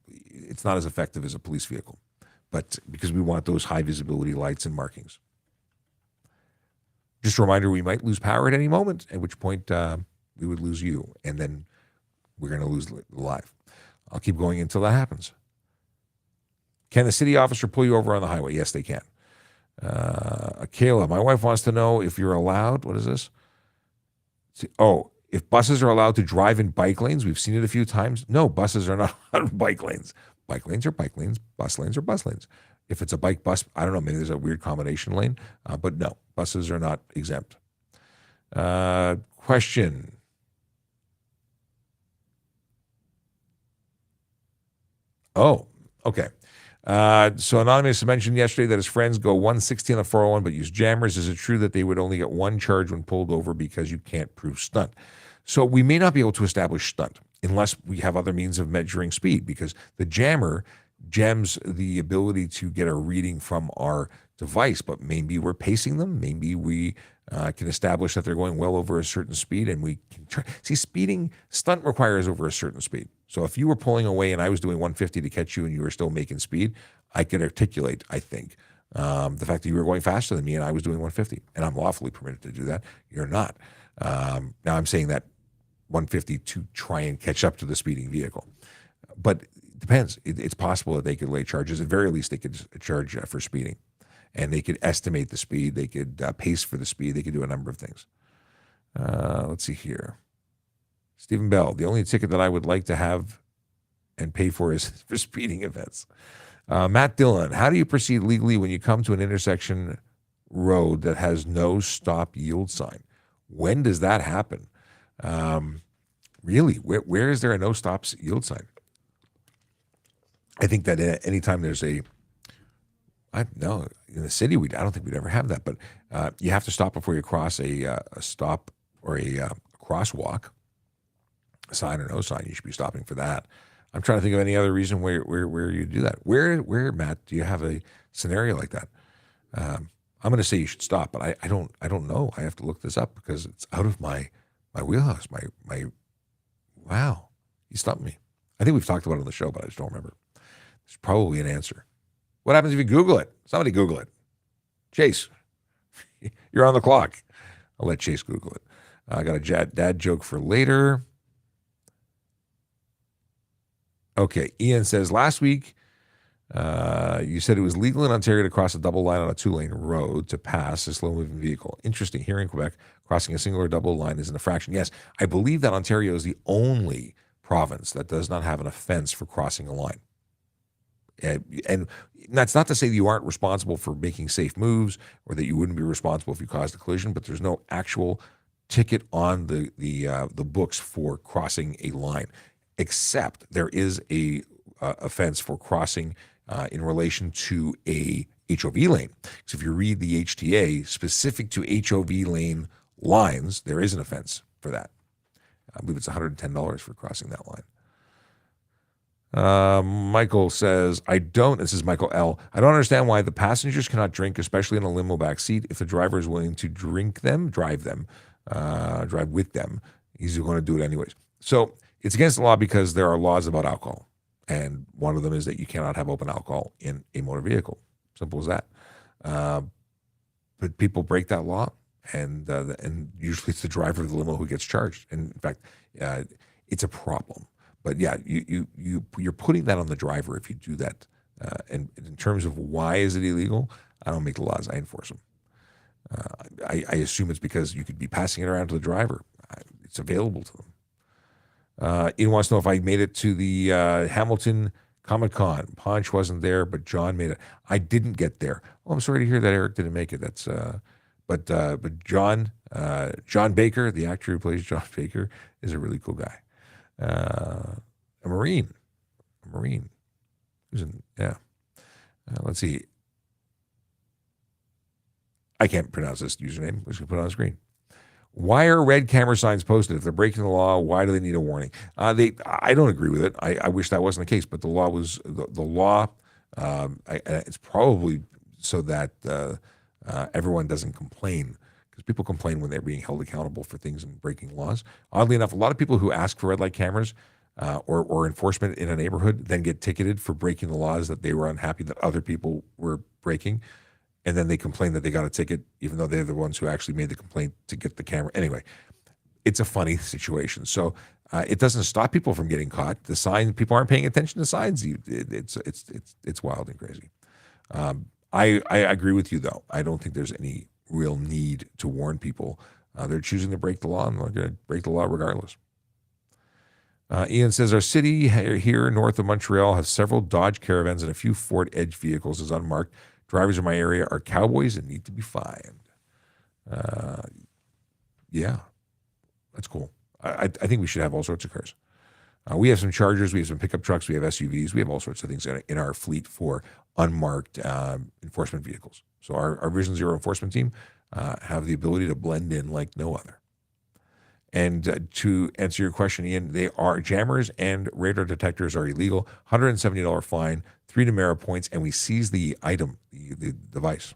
it's not as effective as a police vehicle. But because we want those high visibility lights and markings. Just a reminder, we might lose power at any moment, at which point we would lose you, and then we're going to lose live. I'll keep going until that happens. Can the city officer pull you over on the highway? Yes, they can. Kayla, my wife wants to know if you're allowed. What is this? If buses are allowed to drive in bike lanes. We've seen it a few times. No, buses are not allowed in bike lanes. Bike lanes are bike lanes. Bus lanes are bus lanes. If it's a bike bus, I don't know, maybe there's a weird combination lane. But no, buses are not exempt. Question. Oh, okay. So Anonymous mentioned yesterday that his friends go 160 on the 401 but use jammers. Is it true that they would only get one charge when pulled over because you can't prove stunt? So we may not be able to establish stunt unless we have other means of measuring speed, because the jammer jams the ability to get a reading from our device, but maybe we're pacing them. Maybe we can establish that they're going well over a certain speed, and we can try. See, speeding, stunt requires over a certain speed. So if you were pulling away and I was doing 150 to catch you and you were still making speed, I could articulate, I think, the fact that you were going faster than me and I was doing 150, and I'm lawfully permitted to do that. You're not. Now I'm saying that 150 to try and catch up to the speeding vehicle. But it depends. It's possible that they could lay charges. At the very least, they could charge for speeding. And they could estimate the speed. They could pace for the speed. They could do a number of things. Let's see here. Stephen Bell, the only ticket that I would like to have and pay for is for speeding events. Matt Dillon, how do you proceed legally when you come to an intersection road that has no stop yield sign? When does that happen? Really, where is there a no stop yield sign? I think that anytime there's in the city, I don't think we'd ever have that, but you have to stop before you cross a stop or a crosswalk, sign or no sign. You should be stopping for that. I'm trying to think of any other reason where you do that. Where, Matt, do you have a scenario like that? I'm going to say you should stop, but I don't know. I have to look this up because it's out of my wheelhouse. Wow, you stumped me. I think we've talked about it on the show, but I just don't remember. There's probably an answer. What happens if you Google it? Somebody Google it. Chase, you're on the clock. I'll let Chase Google it. I got a dad joke for later. Okay, Ian says, last week you said it was legal in Ontario to cross a double line on a two-lane road to pass a slow-moving vehicle. Interesting. Here in Quebec, crossing a single or double line is an infraction. Yes, I believe that Ontario is the only province that does not have an offense for crossing a line. And that's not to say that you aren't responsible for making safe moves or that you wouldn't be responsible if you caused a collision, but there's no actual ticket on the books for crossing a line, except there is a offense for crossing in relation to a HOV lane. So if you read the HTA specific to HOV lane lines, there is an offense for that. I believe it's $110 for crossing that line. Michael says, this is Michael L. I don't understand why the passengers cannot drink, especially in a limo back seat. If the driver is willing to drive with them, he's going to do it anyways. So it's against the law because there are laws about alcohol. And one of them is that you cannot have open alcohol in a motor vehicle. Simple as that. But people break that law, and usually it's the driver of the limo who gets charged. And in fact, it's a problem. But yeah, you're putting that on the driver if you do that. And in terms of why is it illegal, I don't make the laws; I enforce them. I assume it's because you could be passing it around to the driver. It's available to them. Ian wants to know if I made it to the Hamilton Comic-Con. Ponch wasn't there, but John made it. I didn't get there. Oh, I'm sorry to hear that Eric didn't make it. That's but John Baker, the actor who plays John Baker, is a really cool guy. A Marine. Who's in, yeah. Let's see. I can't pronounce this username. We're just going to put it on the screen. Why are red camera signs posted? If they're breaking the law, why do they need a warning? I don't agree with it. I wish that wasn't the case, but the law was the law. It's probably so that everyone doesn't complain, because people complain when they're being held accountable for things and breaking laws. Oddly enough, a lot of people who ask for red light cameras or enforcement in a neighborhood then get ticketed for breaking the laws that they were unhappy that other people were breaking. And then they complain that they got a ticket, even though they're the ones who actually made the complaint to get the camera. Anyway, it's a funny situation. So it doesn't stop people from getting caught. The sign, people aren't paying attention to signs. It's wild and crazy. I agree with you, though. I don't think there's any real need to warn people. They're choosing to break the law, and they're going to break the law regardless. Ian says, our city here north of Montreal has several Dodge Caravans and a few Ford Edge vehicles is unmarked. Drivers in my area are cowboys and need to be fined. Yeah, that's cool. I think we should have all sorts of cars. We have some Chargers, we have some pickup trucks, we have SUVs, we have all sorts of things in our fleet for unmarked enforcement vehicles. So our Vision Zero enforcement team have the ability to blend in like no other. And to answer your question, Ian, they are jammers and radar detectors are illegal. $170 fine, 3 demerit points, and we seize the item, the device.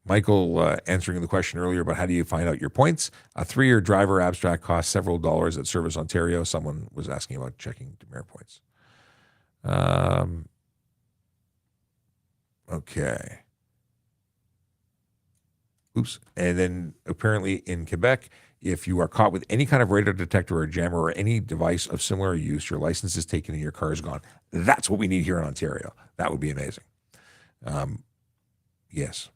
Michael answering the question earlier about how do you find out your points. A 3-year driver abstract costs several dollars at Service Ontario. Someone was asking about checking demerit points. Okay. Oops. And then apparently in Quebec, if you are caught with any kind of radar detector or jammer or any device of similar use, your license is taken and your car is gone. That's what we need here in Ontario. That would be amazing. Yes,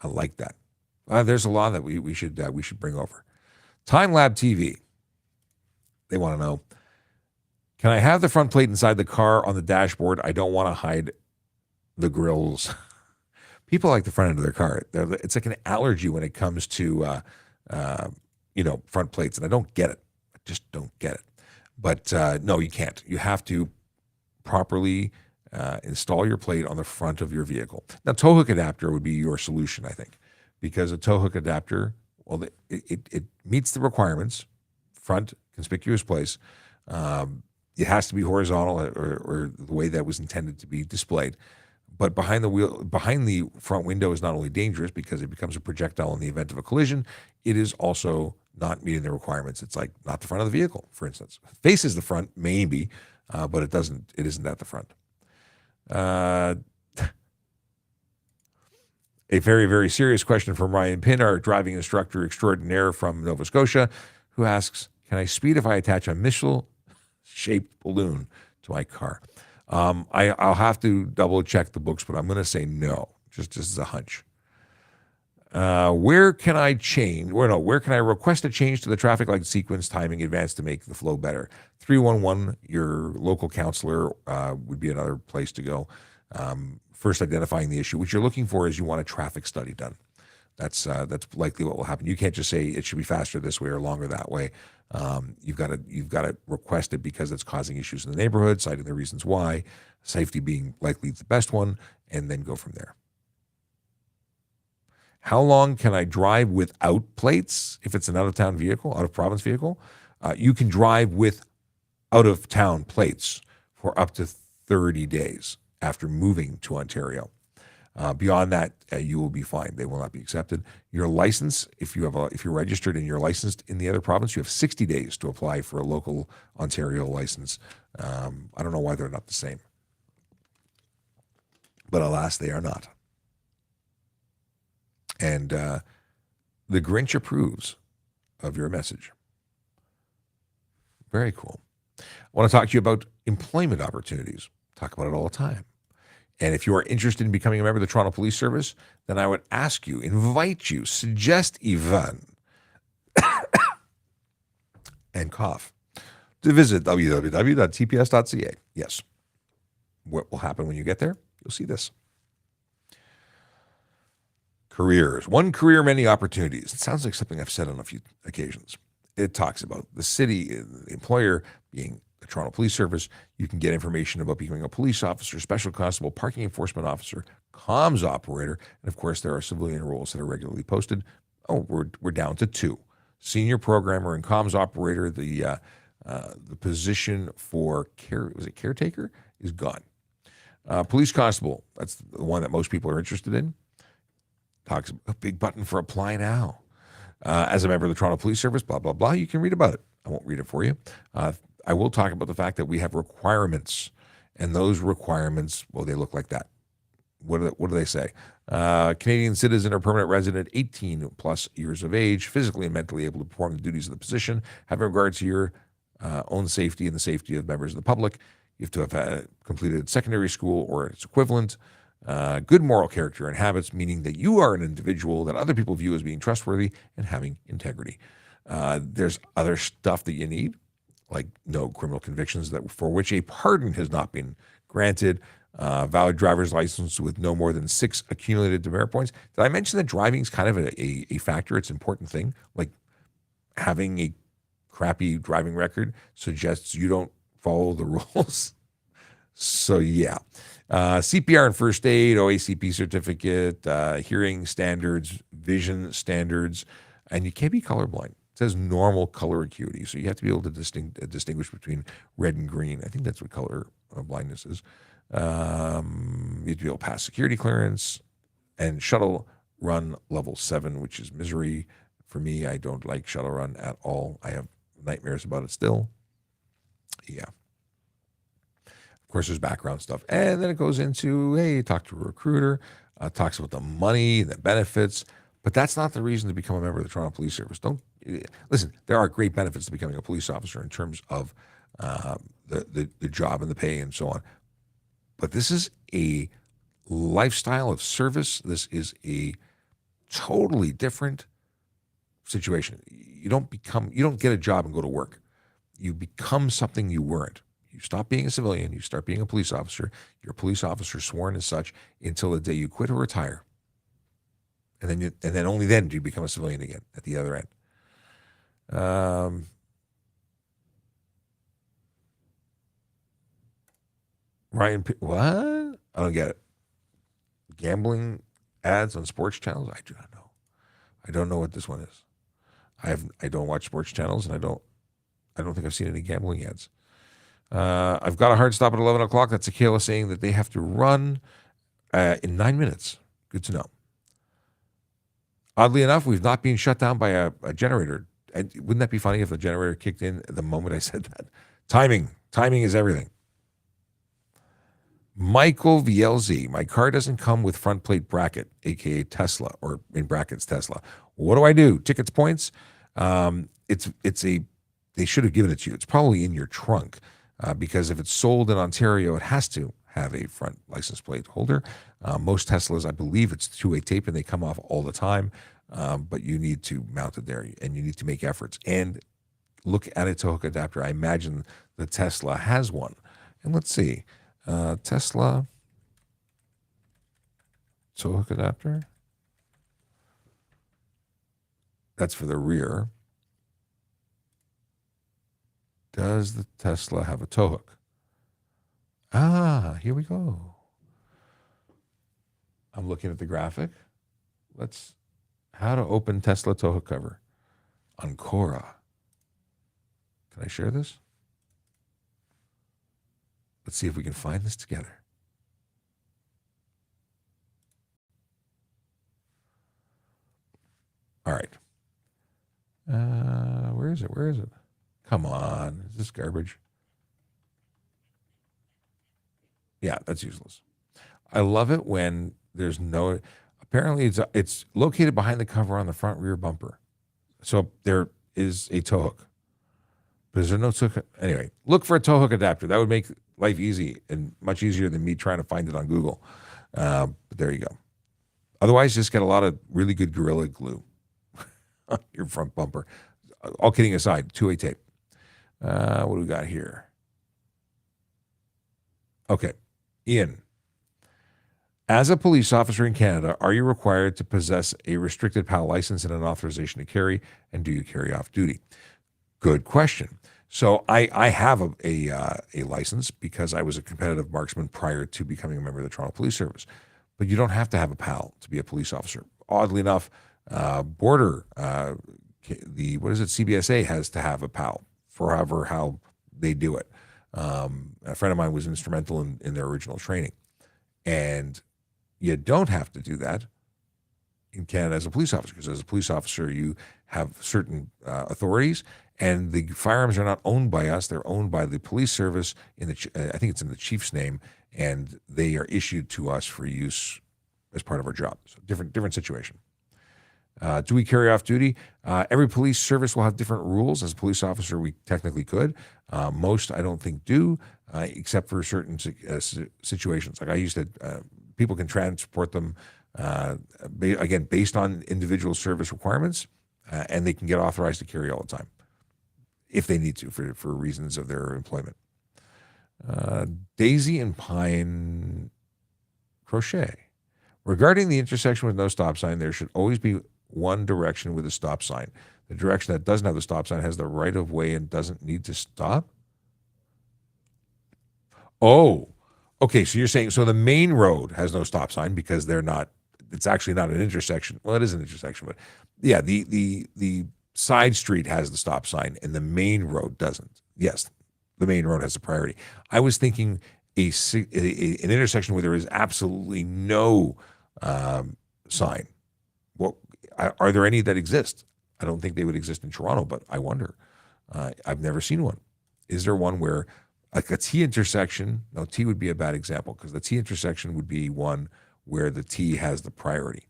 I like that. There's a law that we should bring over. Time Lab TV. They want to know, can I have the front plate inside the car on the dashboard? I don't want to hide the grills. People like the front end of their car. It's like an allergy when it comes to, front plates. And I don't get it. I just don't get it. But no, you can't. You have to properly install your plate on the front of your vehicle. Now, tow hook adapter would be your solution, I think, because a tow hook adapter, well, it meets the requirements, front, conspicuous place. It has to be horizontal or the way that was intended to be displayed. But behind the front window is not only dangerous because it becomes a projectile in the event of a collision, it is also not meeting the requirements. It's like not the front of the vehicle, for instance. Faces the front, maybe, but it isn't at the front. A very, very serious question from Ryan Pin, our driving instructor extraordinaire from Nova Scotia, who asks, can I speed if I attach a missile-shaped balloon to my car? I'll have to double check the books, but I'm going to say no, just as a hunch. Where can I request a change to the traffic light sequence timing advance to make the flow better? 311, your local counselor would be another place to go. First, identifying the issue. What you're looking for is you want a traffic study done. That's likely what will happen. You can't just say it should be faster this way or longer that way. You've got to request it because it's causing issues in the neighborhood, citing the reasons why, safety being likely the best one, and then go from there. How long can I drive without plates if it's an out-of-town vehicle, out-of-province vehicle? You can drive with out-of-town plates for up to 30 days after moving to Ontario. Beyond that, you will be fined. They will not be accepted. Your license, if you're registered and you're licensed in the other province, you have 60 days to apply for a local Ontario license. I don't know why they're not the same, but alas, they are not. And the Grinch approves of your message. Very cool. I want to talk to you about employment opportunities. Talk about it all the time. And if you are interested in becoming a member of the Toronto Police Service, then I would ask you, invite you, suggest even, and cough, to visit www.tps.ca. Yes. What will happen when you get there? You'll see this. Careers. One career, many opportunities. It sounds like something I've said on a few occasions. It talks about the city, the employer being the Toronto Police Service. You can get information about becoming a police officer, special constable, parking enforcement officer, comms operator, and of course there are civilian roles that are regularly posted. Oh, we're down to 2. Senior programmer and comms operator. The position for caretaker is gone. Police constable, that's the one that most people are interested in. Talks about a big button for apply now. As a member of the Toronto Police Service, blah, blah, blah. You can read about it. I won't read it for you. I will talk about the fact that we have requirements, and those requirements, well, they look like that. What do they say? Canadian citizen or permanent resident, 18 plus years of age, physically and mentally able to perform the duties of the position, having regard to your own safety and the safety of members of the public. You have to have completed secondary school or its equivalent. Good moral character and habits, meaning that you are an individual that other people view as being trustworthy and having integrity. There's other stuff that you need, like no criminal convictions for which a pardon has not been granted, valid driver's license with no more than 6 accumulated demerit points. Did I mention that driving is kind of a factor? It's an important thing. Like having a crappy driving record suggests you don't follow the rules. So yeah. CPR and first aid, OACP certificate, hearing standards, vision standards, and you can't be colorblind. It says normal color acuity, so you have to be able to distinguish between red and green. I think that's what color blindness is. You have to be able to pass security clearance and shuttle run level 7, which is misery. For me, I don't like shuttle run at all. I have nightmares about it still. Yeah. Of course, there's background stuff. And then it goes into, hey, talk to a recruiter, talks about the money, the benefits. But that's not the reason to become a member of the Toronto Police Service. Listen, there are great benefits to becoming a police officer in terms of the job and the pay and so on. But this is a lifestyle of service. This is a totally different situation. You don't get a job and go to work. You become something you weren't. You stop being a civilian, you start being a police officer. You're a police officer sworn as such until the day you quit or retire. And then only then do you become a civilian again at the other end. What? I don't get it. Gambling ads on sports channels? I do not know. I don't know what this one is. I don't watch sports channels, and I don't think I've seen any gambling ads. I've got a hard stop at 11 o'clock. That's Akela saying that they have to run in 9 minutes. Good to know. Oddly enough, we've not been shut down by a generator. And wouldn't that be funny if the generator kicked in the moment I said that? Timing is everything. Michael VLZ, my car doesn't come with front plate bracket, aka Tesla, or in brackets Tesla. What do I do? Tickets, points? They should have given it to you. It's probably in your trunk because if it's sold in Ontario, it has to have a front license plate holder. Most Teslas, I believe it's two-way tape and they come off all the time, but you need to mount it there and you need to make efforts. And look at a tow hook adapter. I imagine the Tesla has one. And let's see. Tesla tow hook adapter. That's for the rear. Does the Tesla have a tow hook? Here we go. I'm looking at the graphic. How to open Tesla tow hook cover on Quora. Can I share this? Let's see if we can find this together. All right. Where is it? Where is it? Come on. Is this garbage? Yeah, that's useless. I love it when there's no. Apparently, it's located behind the cover on the front rear bumper. So there is a tow hook. But is there no tow hook? Anyway, look for a tow hook adapter. That would make life easy and much easier than me trying to find it on Google. But there you go. Otherwise, just get a lot of really good Gorilla Glue on your front bumper. All kidding aside, 2A tape. What do we got here? Okay, Ian. As a police officer in Canada, are you required to possess a restricted PAL license and an authorization to carry, and do you carry off duty? Good question. So I have a license because I was a competitive marksman prior to becoming a member of the Toronto Police Service. But you don't have to have a PAL to be a police officer. Oddly enough, border what is it? CBSA has to have a PAL for how they do it. A friend of mine was instrumental in their original training, and you don't have to do that in Canada as a police officer, because as a police officer, you have certain authorities, and the firearms are not owned by us. They're owned by the police service I think it's in the chief's name, and they are issued to us for use as part of our job. So different situation. Do we carry off duty? Every police service will have different rules. As a police officer, we technically could. Most, I don't think, do, except for certain situations. Like I used to, people can transport them, again, based on individual service requirements, and they can get authorized to carry all the time if they need to for reasons of their employment. Daisy and Pine Crochet. Regarding the intersection with no stop sign, there should always be one direction with a stop sign. The direction that doesn't have the stop sign has the right of way and doesn't need to stop. Oh, okay. So you're saying, so the main road has no stop sign because it's actually not an intersection. Well, it is an intersection, but yeah, the side street has the stop sign and the main road doesn't. Yes, the main road has a priority. I was thinking an intersection where there is absolutely no sign. Well, are there any that exist? I don't think they would exist in Toronto, but I wonder. I've never seen one. Is there one where, like a T intersection? No, T would be a bad example because the T intersection would be one where the T has the priority.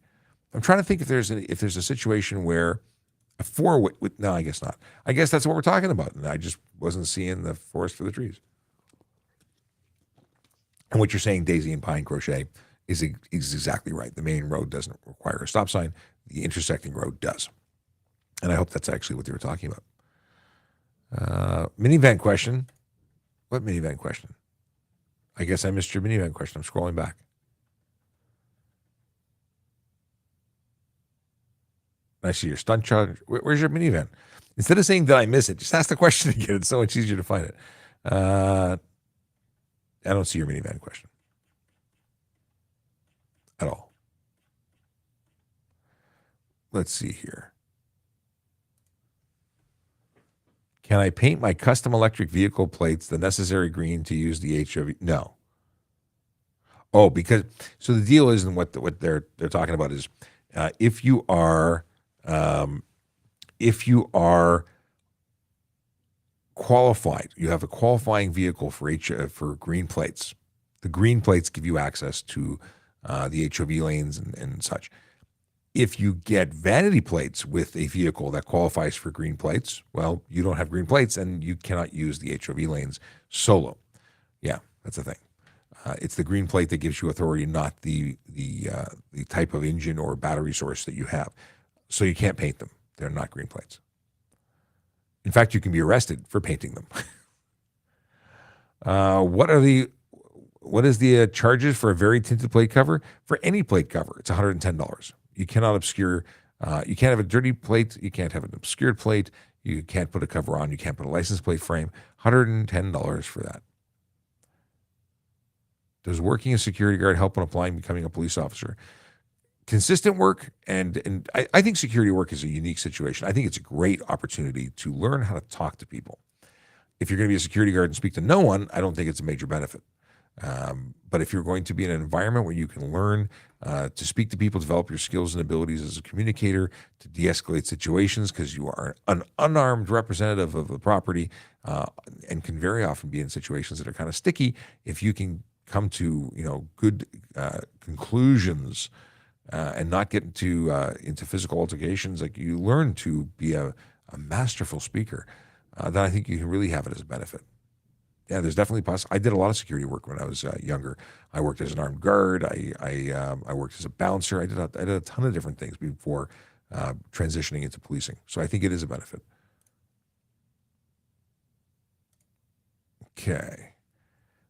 I'm trying to think if there's a situation where a four-way. No, I guess not. I guess that's what we're talking about, and I just wasn't seeing the forest for the trees. And what you're saying, Daisy and Pine Crochet, is exactly right. The main road doesn't require a stop sign. The intersecting road does. And I hope that's actually what they were talking about. Minivan question. What minivan question? I guess I missed your minivan question. I'm scrolling back. I see your stunt charge. Where's your minivan? Instead of saying, did I miss it? Just ask the question again. It's so much easier to find it. I don't see your minivan question at all. Let's see here. Can I paint my custom electric vehicle plates the necessary green to use the HOV? No. Oh, because so the deal is, and what they're talking about is, if you are qualified, you have a qualifying vehicle for green plates. The green plates give you access to the HOV lanes and such. If you get vanity plates with a vehicle that qualifies for green plates, well, you don't have green plates and you cannot use the HOV lanes solo. Yeah, that's the thing. It's the green plate that gives you authority, not the type of engine or battery source that you have. So you can't paint them. They're not green plates. In fact, you can be arrested for painting them. What is the charges for a very tinted plate cover? For any plate cover, it's $110. You cannot obscure, you can't have a dirty plate, you can't have an obscured plate, you can't put a cover on, you can't put a license plate frame. $110 for that. Does working as a security guard help when applying and becoming a police officer? Consistent work, and I think security work is a unique situation. I think it's a great opportunity to learn how to talk to people. If you're going to be a security guard and speak to no one, I don't think it's a major benefit. But if you're going to be in an environment where you can learn to speak to people, develop your skills and abilities as a communicator, to de-escalate situations because you are an unarmed representative of the property, and can very often be in situations that are kind of sticky. If you can come to good conclusions and not get into physical altercations, like you learn to be a masterful speaker, then I think you can really have it as a benefit. Yeah, there's definitely I did a lot of security work when I was younger. I worked as an armed guard. I worked as a bouncer. I did a ton of different things before transitioning into policing. So I think it is a benefit. Okay.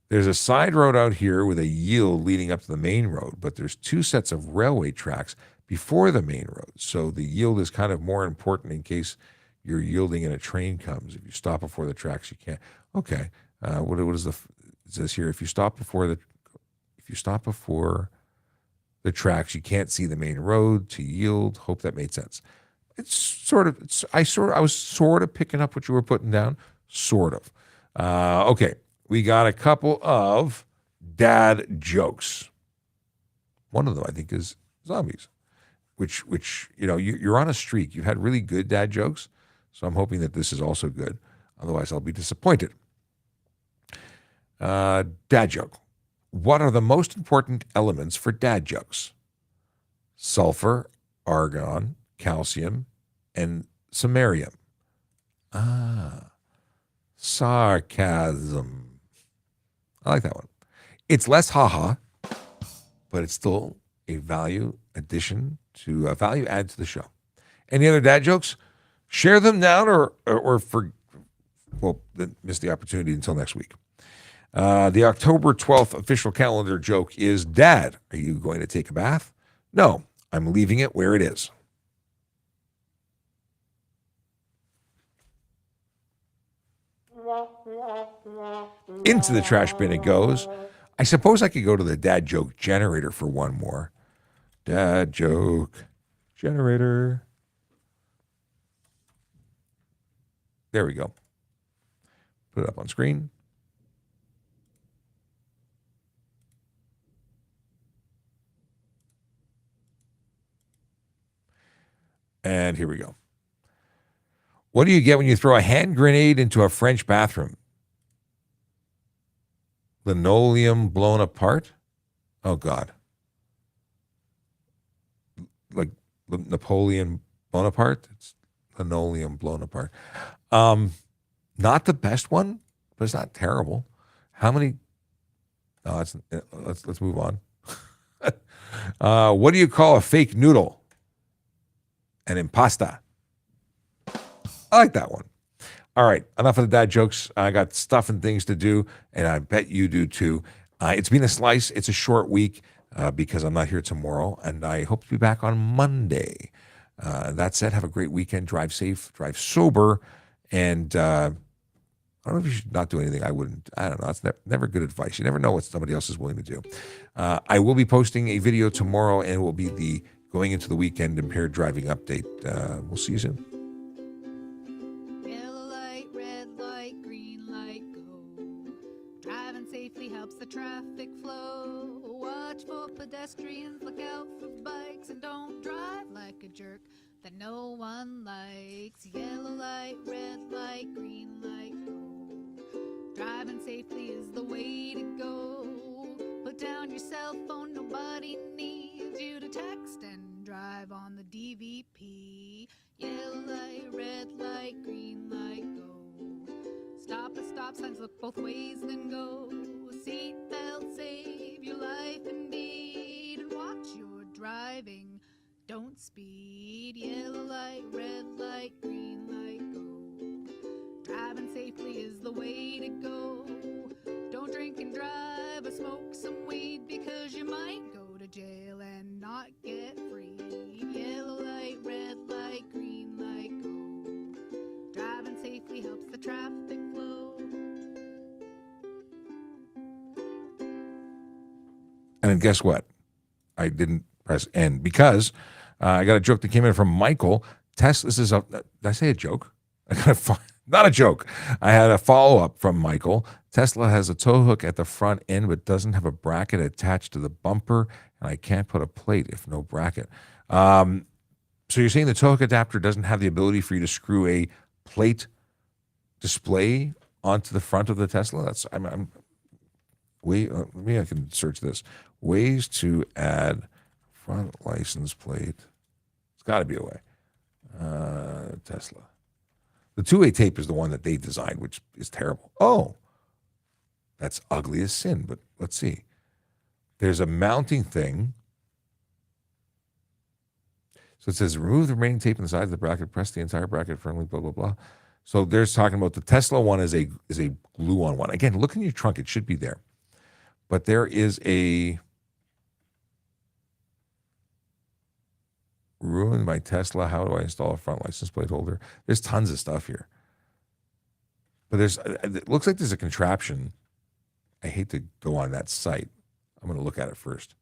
There's a side road out here with a yield leading up to the main road, but there's 2 sets of railway tracks before the main road. So the yield is kind of more important in case you're yielding and a train comes. If you stop before the tracks, you can't. Okay. What is it says here? If you stop before the tracks, you can't see the main road to yield. Hope that made sense. I was sort of picking up what you were putting down. Sort of. Okay. We got a couple of dad jokes. One of them, I think, is zombies, which you're on a streak. You've had really good dad jokes, so I'm hoping that this is also good. Otherwise, I'll be disappointed. Dad joke. What are the most important elements for dad jokes? Sulfur, argon, calcium, and samarium. Sarcasm. I like that one. It's less haha, but it's still a value add to the show. Any other dad jokes? Share them now then miss the opportunity until next week. The October 12th official calendar joke is, Dad, are you going to take a bath? No, I'm leaving it where it is. Into the trash bin it goes. I suppose I could go to the dad joke generator for one more. Dad joke generator. There we go. Put it up on screen. And here we go. What do you get when you throw a hand grenade into a French bathroom? Linoleum blown apart? Oh, God. Like Napoleon Bonaparte? It's linoleum blown apart. Not the best one, but it's not terrible. How many? Oh, let's move on. What do you call a fake noodle? An impasta. I like that one. All right, enough of the dad jokes. I got stuff and things to do, and I bet you do too. It's been a slice. It's a short week because I'm not here tomorrow, and I hope to be back on Monday. That said, have a great weekend. Drive safe, drive sober, and I don't know if you should not do anything. I wouldn't. I don't know. It's never good advice. You never know what somebody else is willing to do. I will be posting a video tomorrow, and it will be the going into the weekend impaired driving update. We'll see you soon. Helps the traffic flow. Watch for pedestrians, look out for bikes, and don't drive like a jerk that no one likes. Yellow light, red light, green light, go. Driving safely is the way to go. Put down your cell phone, nobody needs you to text and drive on the DVP. Yellow light, red light, green light, go. Stop at stop signs, look both ways, then go. Seatbelt save your life indeed, and watch your driving, don't speed. Yellow light, red light, green light, go. Driving safely is the way to go. Don't drink and drive or smoke some weed, because you might go to jail and not get free. Yellow light, red light, green light, go. Driving safely helps the traffic flow. And guess what? I didn't press end because I got a joke that came in from Michael. This is did I say a joke? Not a joke. I had a follow-up from Michael. Tesla has a tow hook at the front end, but doesn't have a bracket attached to the bumper, and I can't put a plate if no bracket. So you're saying the tow hook adapter doesn't have the ability for you to screw a plate display onto the front of the Tesla? Maybe I can search this. Ways to add front license plate. It's got to be a way. Tesla. The two-way tape is the one that they designed, which is terrible. Oh, that's ugly as sin, but let's see. There's a mounting thing. So it says, remove the remaining tape on the side of the bracket, press the entire bracket firmly, blah, blah, blah. So there's talking about the Tesla one is a glue-on one. Again, look in your trunk. It should be there. But there is a ruined my Tesla. How do I install a front license plate holder? There's tons of stuff here. But it looks like there's a contraption. I hate to go on that site. I'm going to look at it first.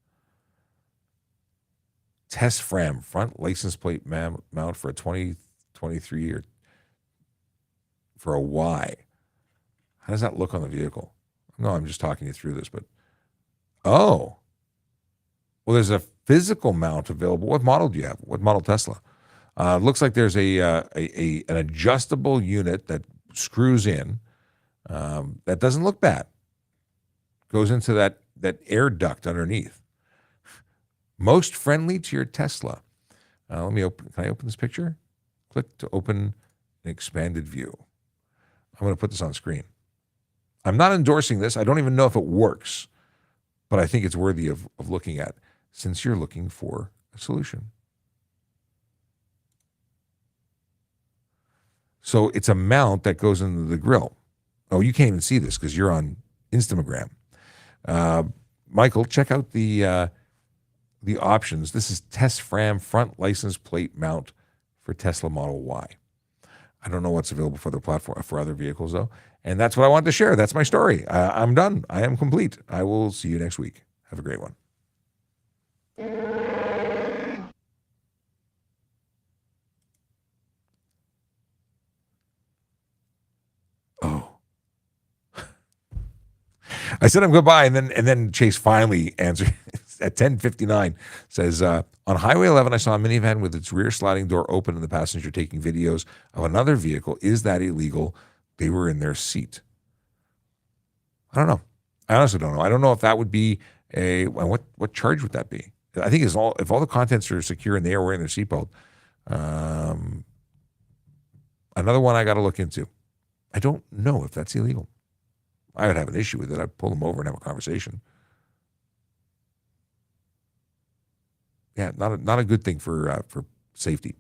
Test Fram, front license plate mount for a 2023 or for a Y. How does that look on the vehicle? No, I'm just talking you through this, but well, there's a physical mount available. What model do you have? What model Tesla? Looks like there's an adjustable unit that screws in. That doesn't look bad. Goes into that air duct underneath. Most friendly to your Tesla. Let me open. Can I open this picture? Click to open an expanded view. I'm going to put this on screen. I'm not endorsing this. I don't even know if it works, but I think it's worthy of looking at since you're looking for a solution. So it's a mount that goes into the grill. Oh, you can't even see this because you're on Instagram. Michael, check out the options. This is Test Fram front license plate mount for Tesla Model Y. I don't know what's available for other platform for other vehicles though, and that's what I wanted to share. That's my story. I'm done. I am complete. I will see you next week. Have a great one. Oh. I said I'm goodbye, and then Chase finally answered at 10:59. Says on Highway 11, I saw a minivan with its rear sliding door open and the passenger taking videos of another vehicle. Is that illegal? They were in their seat. I don't know. I honestly don't know. I don't know if that would be what charge would that be? I think if all the contents are secure and they are wearing their seatbelt. Another one I got to look into. I don't know if that's illegal. I would have an issue with it. I'd pull them over and have a conversation. Yeah, not a good thing for safety.